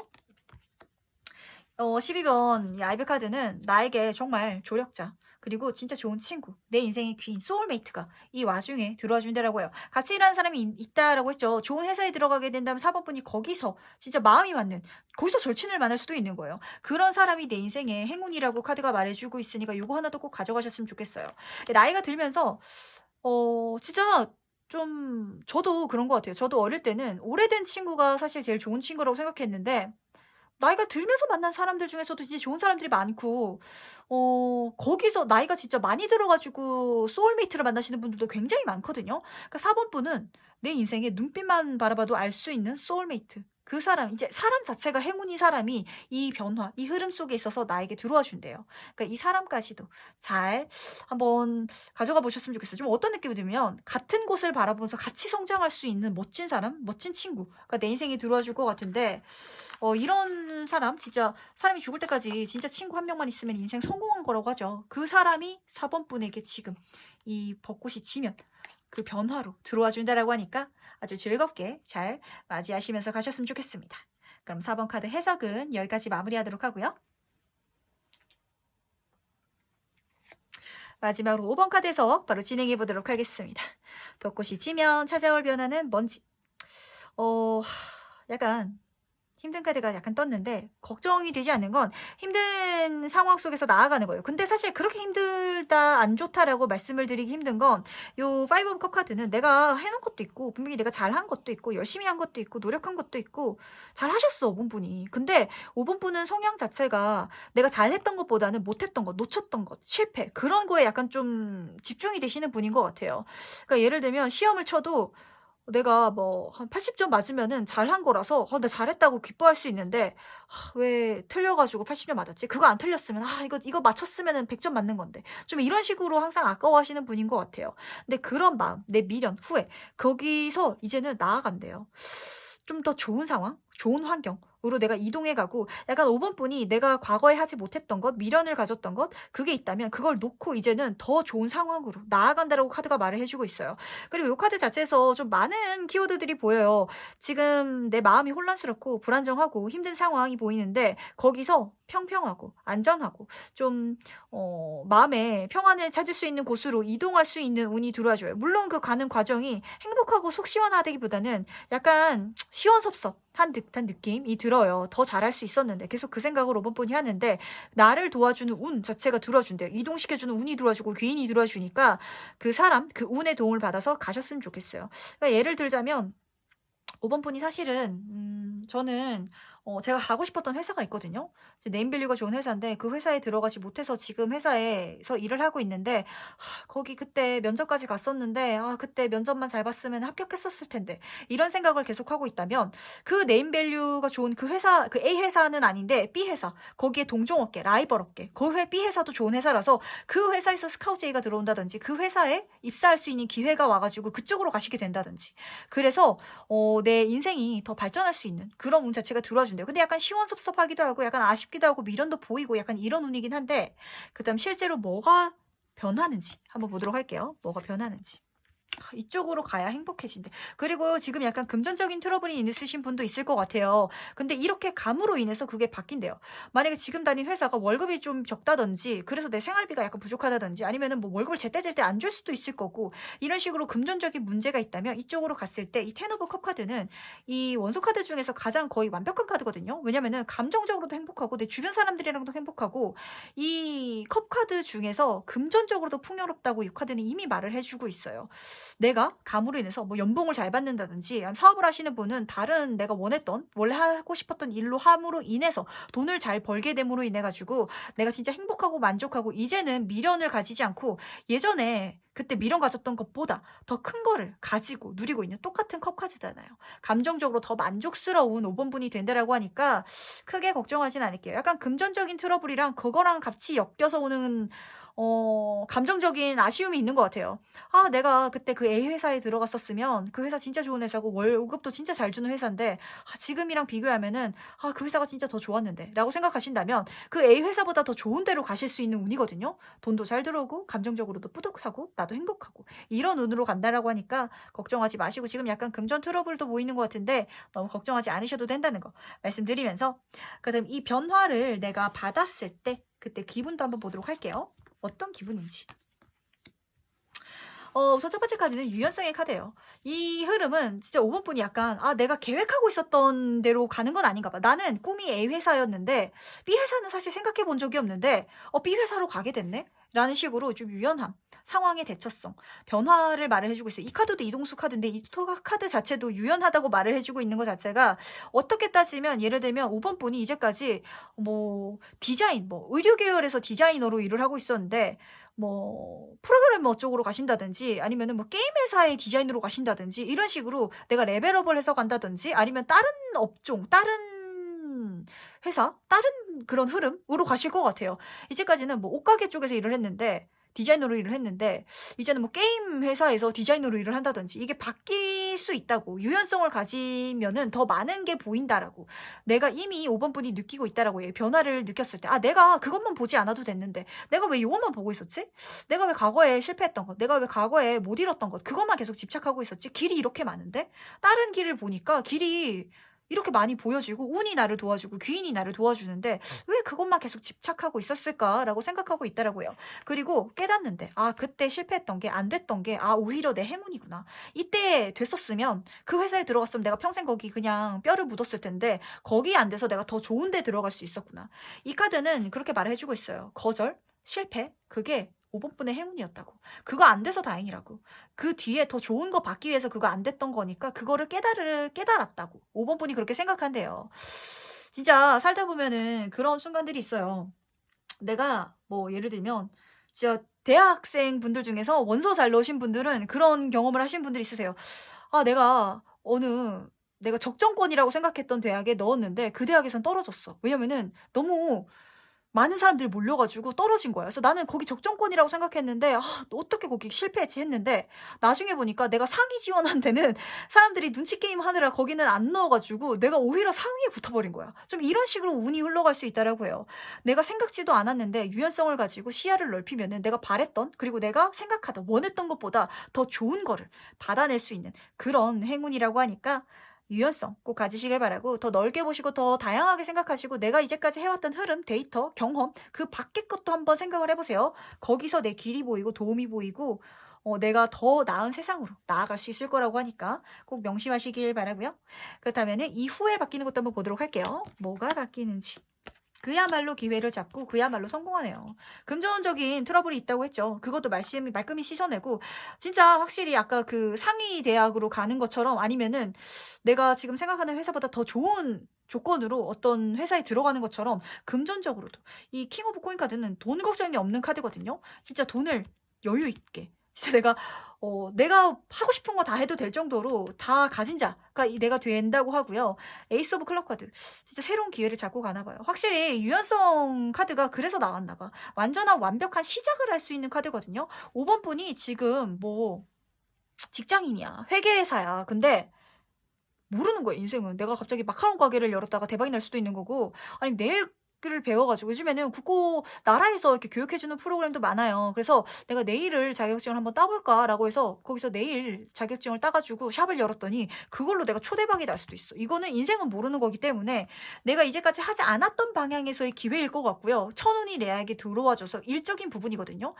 12번 이 아이비 카드는 나에게 정말 조력자 그리고 진짜 좋은 친구 내 인생의 귀인 소울메이트가 이 와중에 들어와 준다라고 해요. 같이 일하는 사람이 있다라고 했죠. 좋은 회사에 들어가게 된다면 4번 분이 거기서 진짜 마음이 맞는 거기서 절친을 만날 수도 있는 거예요. 그런 사람이 내 인생의 행운이라고 카드가 말해주고 있으니까 요거 하나도 꼭 가져가셨으면 좋겠어요. 나이가 들면서 진짜 좀 저도 그런 것 같아요. 저도 어릴 때는 오래된 친구가 사실 제일 좋은 친구라고 생각했는데 나이가 들면서 만난 사람들 중에서도 진짜 좋은 사람들이 많고 거기서 나이가 진짜 많이 들어가지고 소울메이트를 만나시는 분들도 굉장히 많거든요. 그러니까 4번 분은 내 인생에 눈빛만 바라봐도 알 수 있는 소울메이트. 그 사람, 이제 사람 자체가 행운인 사람이 이 변화, 이 흐름 속에 있어서 나에게 들어와 준대요. 그러니까 이 사람까지도 잘 한번 가져가 보셨으면 좋겠어요. 좀 어떤 느낌이 들면 같은 곳을 바라보면서 같이 성장할 수 있는 멋진 사람, 멋진 친구가 내 인생에 들어와 줄 것 같은데 이런 사람, 진짜 사람이 죽을 때까지 진짜 친구 한 명만 있으면 인생 성공한 거라고 하죠. 그 사람이 4번 분에게 지금 이 벚꽃이 지면 그 변화로 들어와 준다라고 하니까 아주 즐겁게 잘 맞이하시면서 가셨으면 좋겠습니다. 그럼 4번 카드 해석은 여기까지 마무리하도록 하고요. 마지막으로 5번 카드 해석 바로 진행해 보도록 하겠습니다. 벚꽃이 지면 찾아올 변화는 뭔지 약간 힘든 카드가 약간 떴는데 걱정이 되지 않는 건 힘든 상황 속에서 나아가는 거예요. 근데 사실 그렇게 힘들다, 안 좋다라고 말씀을 드리기 힘든 건 요 파이브 오브 컵 카드는 내가 해놓은 것도 있고 분명히 내가 잘한 것도 있고 열심히 한 것도 있고 노력한 것도 있고 잘하셨어 5번 분이. 근데 5번 분은 성향 자체가 내가 잘했던 것보다는 못했던 것, 놓쳤던 것, 실패 그런 거에 약간 좀 집중이 되시는 분인 것 같아요. 그러니까 예를 들면 시험을 쳐도 내가 뭐 한 80점 맞으면은 잘한 거라서 나 잘했다고 기뻐할 수 있는데 왜 틀려가지고 80점 맞았지? 그거 안 틀렸으면 이거 맞췄으면은 100점 맞는 건데 좀 이런 식으로 항상 아까워하시는 분인 것 같아요. 근데 그런 마음, 내 미련, 후회 거기서 이제는 나아간대요. 좀 더 좋은 상황, 좋은 환경으로 내가 이동해 가고 약간 5번 분이 내가 과거에 하지 못했던 것, 미련을 가졌던 것 그게 있다면 그걸 놓고 이제는 더 좋은 상황으로 나아간다라고 카드가 말을 해주고 있어요. 그리고 이 카드 자체에서 좀 많은 키워드들이 보여요. 지금 내 마음이 혼란스럽고 불안정하고 힘든 상황이 보이는데 거기서 평평하고 안전하고 좀 마음의 평안을 찾을 수 있는 곳으로 이동할 수 있는 운이 들어와줘요. 물론 그 가는 과정이 행복하고 속 시원하다기보다는 약간 시원섭섭한 듯한 느낌이 들어요. 더 잘할 수 있었는데 계속 그 생각을 5번 분이 하는데 나를 도와주는 운 자체가 들어준대요. 이동시켜주는 운이 들어와주고 귀인이 들어와주니까 그 사람, 그 운의 도움을 받아서 가셨으면 좋겠어요. 그러니까 예를 들자면 5번 분이 사실은 저는 제가 가고 싶었던 회사가 있거든요. 네임밸류가 좋은 회사인데 그 회사에 들어가지 못해서 지금 회사에서 일을 하고 있는데 거기 그때 면접까지 갔었는데 그때 면접만 잘 봤으면 합격했었을 텐데 이런 생각을 계속하고 있다면 그 네임밸류가 좋은 그 회사, 그 A 회사는 아닌데 B 회사 거기에 동종업계, 라이벌 업계 B 회사도 좋은 회사라서 그 회사에서 스카우트 제의가 들어온다든지 그 회사에 입사할 수 있는 기회가 와가지고 그쪽으로 가시게 된다든지 그래서 내 인생이 더 발전할 수 있는 그런 운 자체가 들어와준대요. 근데 약간 시원섭섭하기도 하고 약간 아쉽기도 하고 미련도 보이고 약간 이런 운이긴 한데 그다음 실제로 뭐가 변하는지 한번 보도록 할게요. 뭐가 변하는지. 이쪽으로 가야 행복해진대. 그리고 지금 약간 금전적인 트러블이 있으신 분도 있을 것 같아요. 근데 이렇게 감으로 인해서 그게 바뀐대요. 만약에 지금 다닌 회사가 월급이 좀 적다든지 그래서 내 생활비가 약간 부족하다든지 아니면은 뭐 월급을 제때제때 안 줄 수도 있을 거고 이런 식으로 금전적인 문제가 있다면 이쪽으로 갔을 때 이 텐 오브 컵 카드는 이 원소 카드 중에서 가장 거의 완벽한 카드거든요. 왜냐면은 감정적으로도 행복하고 내 주변 사람들이랑도 행복하고 이 컵 카드 중에서 금전적으로도 풍요롭다고 이 카드는 이미 말을 해주고 있어요. 내가 감으로 인해서 뭐 연봉을 잘 받는다든지 사업을 하시는 분은 다른 내가 원했던 원래 하고 싶었던 일로 함으로 인해서 돈을 잘 벌게 됨으로 인해 가지고 내가 진짜 행복하고 만족하고 이제는 미련을 가지지 않고 예전에 그때 미련 가졌던 것보다 더 큰 거를 가지고 누리고 있는 똑같은 컵 카드잖아요. 감정적으로 더 만족스러운 5번 분이 된다라고 하니까 크게 걱정하진 않을게요. 약간 금전적인 트러블이랑 그거랑 같이 엮여서 오는 감정적인 아쉬움이 있는 것 같아요. 내가 그때 그 A 회사에 들어갔었으면 그 회사 진짜 좋은 회사고 월급도 진짜 잘 주는 회사인데 지금이랑 비교하면은 그 회사가 진짜 더 좋았는데 라고 생각하신다면 그 A 회사보다 더 좋은 데로 가실 수 있는 운이거든요. 돈도 잘 들어오고 감정적으로도 뿌듯하고 나도 행복하고 이런 운으로 간다라고 하니까 걱정하지 마시고 지금 약간 금전 트러블도 보이는 것 같은데 너무 걱정하지 않으셔도 된다는 거 말씀드리면서 그다음 이 변화를 내가 받았을 때 그때 기분도 한번 보도록 할게요. 어떤 기분인지. 우선 첫 번째 카드는 유연성의 카드예요. 이 흐름은 진짜 5번 분이 약간 내가 계획하고 있었던 대로 가는 건 아닌가 봐. 나는 꿈이 A 회사였는데 B 회사는 사실 생각해 본 적이 없는데 B 회사로 가게 됐네? 라는 식으로 좀 유연함, 상황의 대처성, 변화를 말을 해주고 있어요. 이 카드도 이동수 카드인데 이 카드 자체도 유연하다고 말을 해주고 있는 것 자체가 어떻게 따지면 예를 들면 5번 분이 이제까지 뭐 디자인, 뭐 의료 계열에서 디자이너로 일을 하고 있었는데 뭐 프로그래머 쪽으로 가신다든지 아니면은 뭐 게임 회사의 디자이너로 가신다든지 이런 식으로 내가 레벨업을 해서 간다든지 아니면 다른 업종, 다른 회사, 다른 그런 흐름으로 가실 것 같아요. 이제까지는 뭐 옷가게 쪽에서 일을 했는데 디자이너로 일을 했는데 이제는 뭐 게임 회사에서 디자이너로 일을 한다든지 이게 바뀔 수 있다고 유연성을 가지면은 더 많은 게 보인다라고 내가 이미 5번 분이 느끼고 있다라고 변화를 느꼈을 때 내가 그것만 보지 않아도 됐는데 내가 왜 이것만 보고 있었지? 내가 왜 과거에 실패했던 것 내가 왜 과거에 못 이뤘던 것 그것만 계속 집착하고 있었지? 길이 이렇게 많은데 다른 길을 보니까 길이 이렇게 많이 보여지고 운이 나를 도와주고 귀인이 나를 도와주는데 왜 그것만 계속 집착하고 있었을까라고 생각하고 있더라고요. 그리고 깨닫는데 그때 실패했던 게 안 됐던 게 오히려 내 행운이구나. 이때 됐었으면 그 회사에 들어갔으면 내가 평생 거기 그냥 뼈를 묻었을 텐데 거기 안 돼서 내가 더 좋은 데 들어갈 수 있었구나. 이 카드는 그렇게 말해주고 있어요. 거절, 실패, 그게 5번 분의 행운이었다고. 그거 안 돼서 다행이라고. 그 뒤에 더 좋은 거 받기 위해서 그거 안 됐던 거니까 그거를 깨달았다고. 5번 분이 그렇게 생각한대요. 진짜 살다 보면은 그런 순간들이 있어요. 내가 뭐 예를 들면 진짜 대학생 분들 중에서 원서 잘 넣으신 분들은 그런 경험을 하신 분들이 있으세요. 내가 적정권이라고 생각했던 대학에 넣었는데 그 대학에선 떨어졌어. 왜냐면은 너무 많은 사람들이 몰려가지고 떨어진 거야. 그래서 나는 거기 적정권이라고 생각했는데 어떻게 거기 실패했지 했는데 나중에 보니까 내가 상위 지원한 데는 사람들이 눈치 게임 하느라 거기는 안 넣어가지고 내가 오히려 상위에 붙어버린 거야. 좀 이런 식으로 운이 흘러갈 수 있다라고 해요. 내가 생각지도 않았는데 유연성을 가지고 시야를 넓히면은 내가 바랬던 그리고 내가 생각하던 원했던 것보다 더 좋은 거를 받아낼 수 있는 그런 행운이라고 하니까 유연성 꼭 가지시길 바라고 더 넓게 보시고 더 다양하게 생각하시고 내가 이제까지 해왔던 흐름, 데이터, 경험 그 밖의 것도 한번 생각을 해보세요. 거기서 내 길이 보이고 도움이 보이고 내가 더 나은 세상으로 나아갈 수 있을 거라고 하니까 꼭 명심하시길 바라고요. 그렇다면 이후에 바뀌는 것도 한번 보도록 할게요. 뭐가 바뀌는지. 그야말로 기회를 잡고 그야말로 성공하네요. 금전적인 트러블이 있다고 했죠. 그것도 말끔히 씻어내고 진짜 확실히 아까 그 상위 대학으로 가는 것처럼 아니면은 내가 지금 생각하는 회사보다 더 좋은 조건으로 어떤 회사에 들어가는 것처럼 금전적으로도 이 킹 오브 코인 카드는 돈 걱정이 없는 카드거든요. 진짜 돈을 여유 있게 진짜 내가 하고 싶은 거 다 해도 될 정도로 다 가진 자가 내가 된다고 하고요. 에이스 오브 클럽 카드. 진짜 새로운 기회를 잡고 가나 봐요. 확실히 유연성 카드가 그래서 나왔나 봐. 완벽한 시작을 할 수 있는 카드거든요. 5번 분이 지금 뭐 직장인이야. 회계회사야. 근데 모르는 거예요, 인생은. 내가 갑자기 마카롱 가게를 열었다가 대박이 날 수도 있는 거고, 아니, 내일 을 배워가지고 요즘에는 나라에서 이렇게 교육해주는 프로그램도 많아요. 그래서 내가 네일을 자격증을 한번 따볼까라고 해서 거기서 네일 자격증을 따가지고 샵을 열었더니 그걸로 내가 초대박이 날 수도 있어. 이거는 인생은 모르는 거기 때문에 내가 이제까지 하지 않았던 방향에서의 기회일 것 같고요. 천운이 내에게 들어와줘서 일적인 부분이거든요.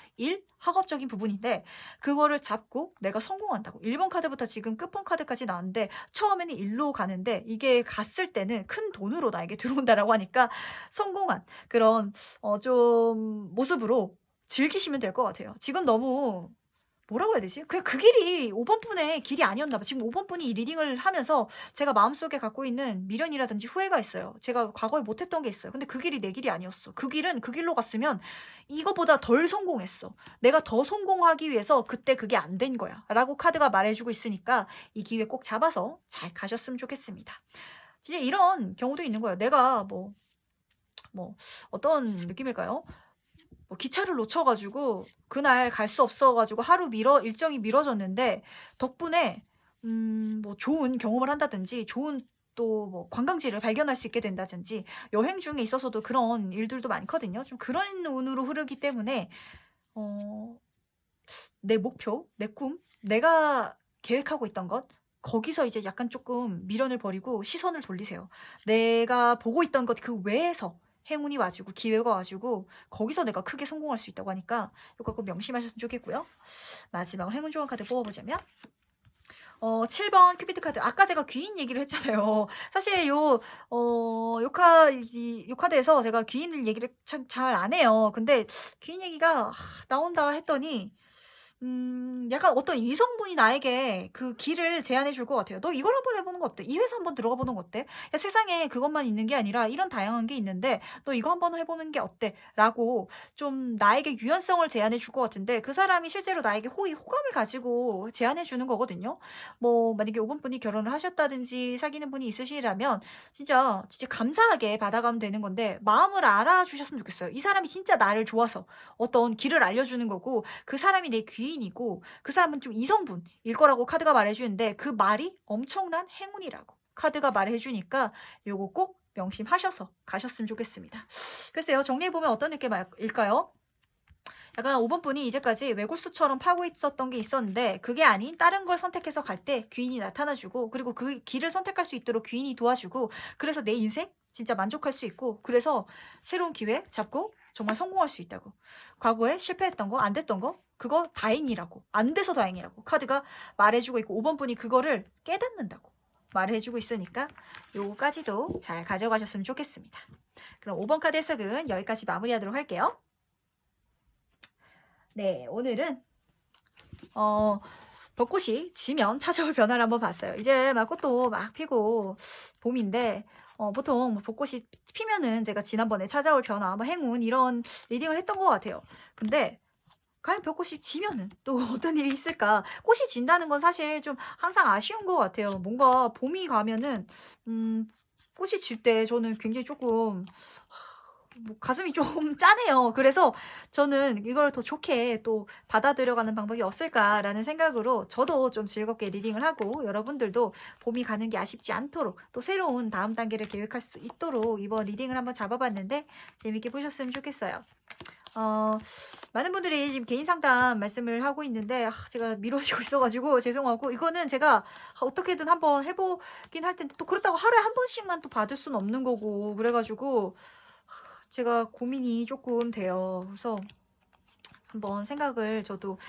학업적인 부분인데 그거를 잡고 내가 성공한다고. 1번 카드부터 지금 끝번 카드까지 나왔는데 처음에는 일로 가는데 이게 갔을 때는 큰 돈으로 나에게 들어온다라고 하니까 성공한 그런 좀 모습으로 즐기시면 될 것 같아요. 지금 너무 뭐라고 해야 되지? 그냥 그 길이 5번 분의 길이 아니었나 봐. 지금 5번 분이 이 리딩을 하면서 제가 마음속에 갖고 있는 미련이라든지 후회가 있어요. 제가 과거에 못했던 게 있어요. 근데 그 길이 내 길이 아니었어. 그 길은 그 길로 갔으면 이거보다 덜 성공했어. 내가 더 성공하기 위해서 그때 그게 안 된 거야. 라고 카드가 말해주고 있으니까 이 기회 꼭 잡아서 잘 가셨으면 좋겠습니다. 진짜 이런 경우도 있는 거예요. 내가 어떤 느낌일까요? 기차를 놓쳐가지고 그날 갈 수 없어가지고 일정이 미뤄졌는데 덕분에 좋은 경험을 한다든지 좋은 또 관광지를 발견할 수 있게 된다든지 여행 중에 있어서도 그런 일들도 많거든요. 좀 그런 운으로 흐르기 때문에 내 목표, 내 꿈, 내가 계획하고 있던 것 거기서 이제 약간 조금 미련을 버리고 시선을 돌리세요. 내가 보고 있던 것 그 외에서 행운이 와주고 기회가 와주고 거기서 내가 크게 성공할 수 있다고 하니까 이거 꼭 명심하셨으면 좋겠고요. 마지막으로 행운 좋은 카드 뽑아보자면 7번 큐피드 카드. 아까 제가 귀인 얘기를 했잖아요. 사실 요 카드에서 제가 귀인 얘기를 참 잘 안 해요. 근데 귀인 얘기가 나온다 했더니 약간 어떤 이성분이 나에게 그 길을 제안해 줄 것 같아요. 너 이걸 한번 해보는 거 어때? 이 회사 한번 들어가 보는 거 어때? 야, 세상에 그것만 있는 게 아니라 이런 다양한 게 있는데 너 이거 한번 해보는 게 어때? 라고 좀 나에게 유연성을 제안해 줄 것 같은데 그 사람이 실제로 나에게 호감을 가지고 제안해 주는 거거든요. 만약에 5번 분이 결혼을 하셨다든지 사귀는 분이 있으시라면 진짜 감사하게 받아가면 되는 건데 마음을 알아주셨으면 좋겠어요. 이 사람이 진짜 나를 좋아서 어떤 길을 알려주는 거고 그 사람이 내 귀인이고 그 사람은 좀 이성분일 거라고 카드가 말해주는데 그 말이 엄청난 행운이라고 카드가 말해주니까 요거 꼭 명심하셔서 가셨으면 좋겠습니다. 글쎄요, 정리해보면 어떤 느낌일까요? 약간 5번 분이 이제까지 외골수처럼 파고 있었던 게 있었는데 그게 아닌 다른 걸 선택해서 갈 때 귀인이 나타나주고 그리고 그 길을 선택할 수 있도록 귀인이 도와주고 그래서 내 인생 진짜 만족할 수 있고 그래서 새로운 기회 잡고 정말 성공할 수 있다고. 과거에 실패했던 거, 안 됐던 거 그거 다행이라고. 안 돼서 다행이라고. 카드가 말해주고 있고 5번 분이 그거를 깨닫는다고 말을 해주고 있으니까 요거까지도 잘 가져가셨으면 좋겠습니다. 그럼 5번 카드 해석은 여기까지 마무리하도록 할게요. 네, 오늘은 벚꽃이 지면 찾아올 변화를 한번 봤어요. 이제 막 꽃도 막 피고 봄인데 보통 벚꽃이 피면은 제가 지난번에 찾아올 변화, 뭐 행운 이런 리딩을 했던 것 같아요. 근데 과연 벚꽃이 지면은 또 어떤 일이 있을까? 꽃이 진다는 건 사실 좀 항상 아쉬운 것 같아요. 뭔가 봄이 가면은 꽃이 질 때 저는 굉장히 조금 뭐 가슴이 좀 짠해요. 그래서 저는 이걸 더 좋게 또 받아들여가는 방법이 없을까라는 생각으로 저도 좀 즐겁게 리딩을 하고 여러분들도 봄이 가는 게 아쉽지 않도록 또 새로운 다음 단계를 계획할 수 있도록 이번 리딩을 한번 잡아봤는데 재밌게 보셨으면 좋겠어요. 많은 분들이 지금 개인 상담 말씀을 하고 있는데 제가 미뤄지고 있어가지고 죄송하고 이거는 제가 어떻게든 한번 해보긴 할 텐데 또 그렇다고 하루에 한 번씩만 또 받을 수는 없는 거고 그래가지고 제가 고민이 조금 돼요. 그래서 한번 생각을 저도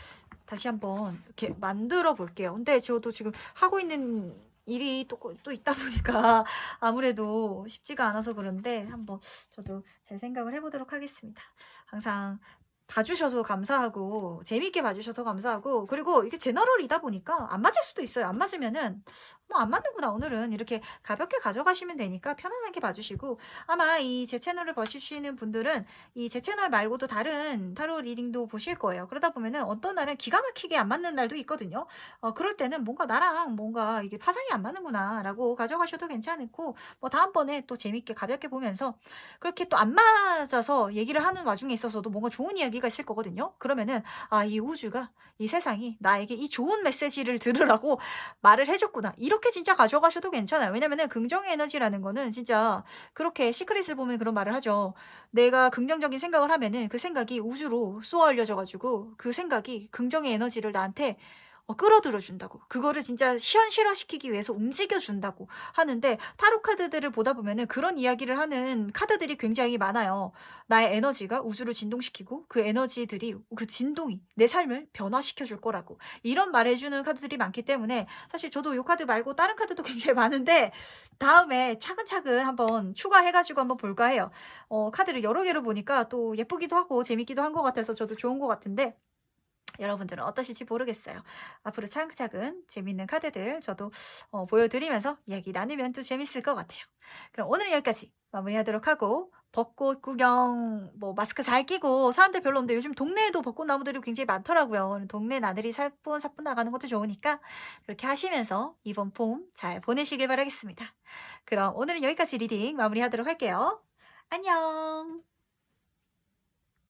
다시 한번 이렇게 만들어 볼게요. 근데 저도 지금 하고 있는 일이 또 있다 보니까 아무래도 쉽지가 않아서 그런데 한번 저도 잘 생각을 해보도록 하겠습니다. 항상 봐주셔서 감사하고 재미있게 봐주셔서 감사하고 그리고 이게 제너럴이다 보니까 안 맞을 수도 있어요. 안 맞으면은 뭐 안 맞는구나 오늘은 이렇게 가볍게 가져가시면 되니까 편안하게 봐주시고 아마 이 제 채널을 보시는 분들은 이 제 채널 말고도 다른 타로 리딩도 보실 거예요. 그러다 보면은 어떤 날은 기가 막히게 안 맞는 날도 있거든요. 그럴 때는 뭔가 나랑 뭔가 이게 파장이 안 맞는구나 라고 가져가셔도 괜찮고 뭐 다음번에 또 재밌게 가볍게 보면서 그렇게 또 안 맞아서 얘기를 하는 와중에 있어서도 뭔가 좋은 이야기가 있을 거거든요. 그러면은 이 우주가 이 세상이 나에게 이 좋은 메시지를 들으라고 말을 해줬구나. 이렇게 진짜 가져가셔도 괜찮아요. 왜냐면은 긍정의 에너지라는 거는 진짜 그렇게 시크릿을 보면 그런 말을 하죠. 내가 긍정적인 생각을 하면은 그 생각이 우주로 쏘아 올려져가지고 그 생각이 긍정의 에너지를 나한테 끌어들여 준다고. 그거를 진짜 현실화시키기 위해서 움직여 준다고 하는데 타로 카드들을 보다 보면은 그런 이야기를 하는 카드들이 굉장히 많아요. 나의 에너지가 우주를 진동시키고 그 에너지들이 그 진동이 내 삶을 변화시켜 줄 거라고. 이런 말 해주는 카드들이 많기 때문에 사실 저도 이 카드 말고 다른 카드도 굉장히 많은데 다음에 차근차근 한번 추가해가지고 한번 볼까 해요. 카드를 여러 개로 보니까 또 예쁘기도 하고 재밌기도 한 것 같아서 저도 좋은 것 같은데 여러분들은 어떠실지 모르겠어요. 앞으로 차근차근 재밌는 카드들 저도 보여드리면서 이야기 나누면 또 재밌을 것 같아요. 그럼 오늘은 여기까지 마무리하도록 하고 벚꽃 구경 뭐 마스크 잘 끼고 사람들 별로 없는데 요즘 동네에도 벚꽃 나무들이 굉장히 많더라고요. 동네 나들이 사뿐사뿐 나가는 것도 좋으니까 그렇게 하시면서 이번 봄 잘 보내시길 바라겠습니다. 그럼 오늘은 여기까지 리딩 마무리하도록 할게요. 안녕.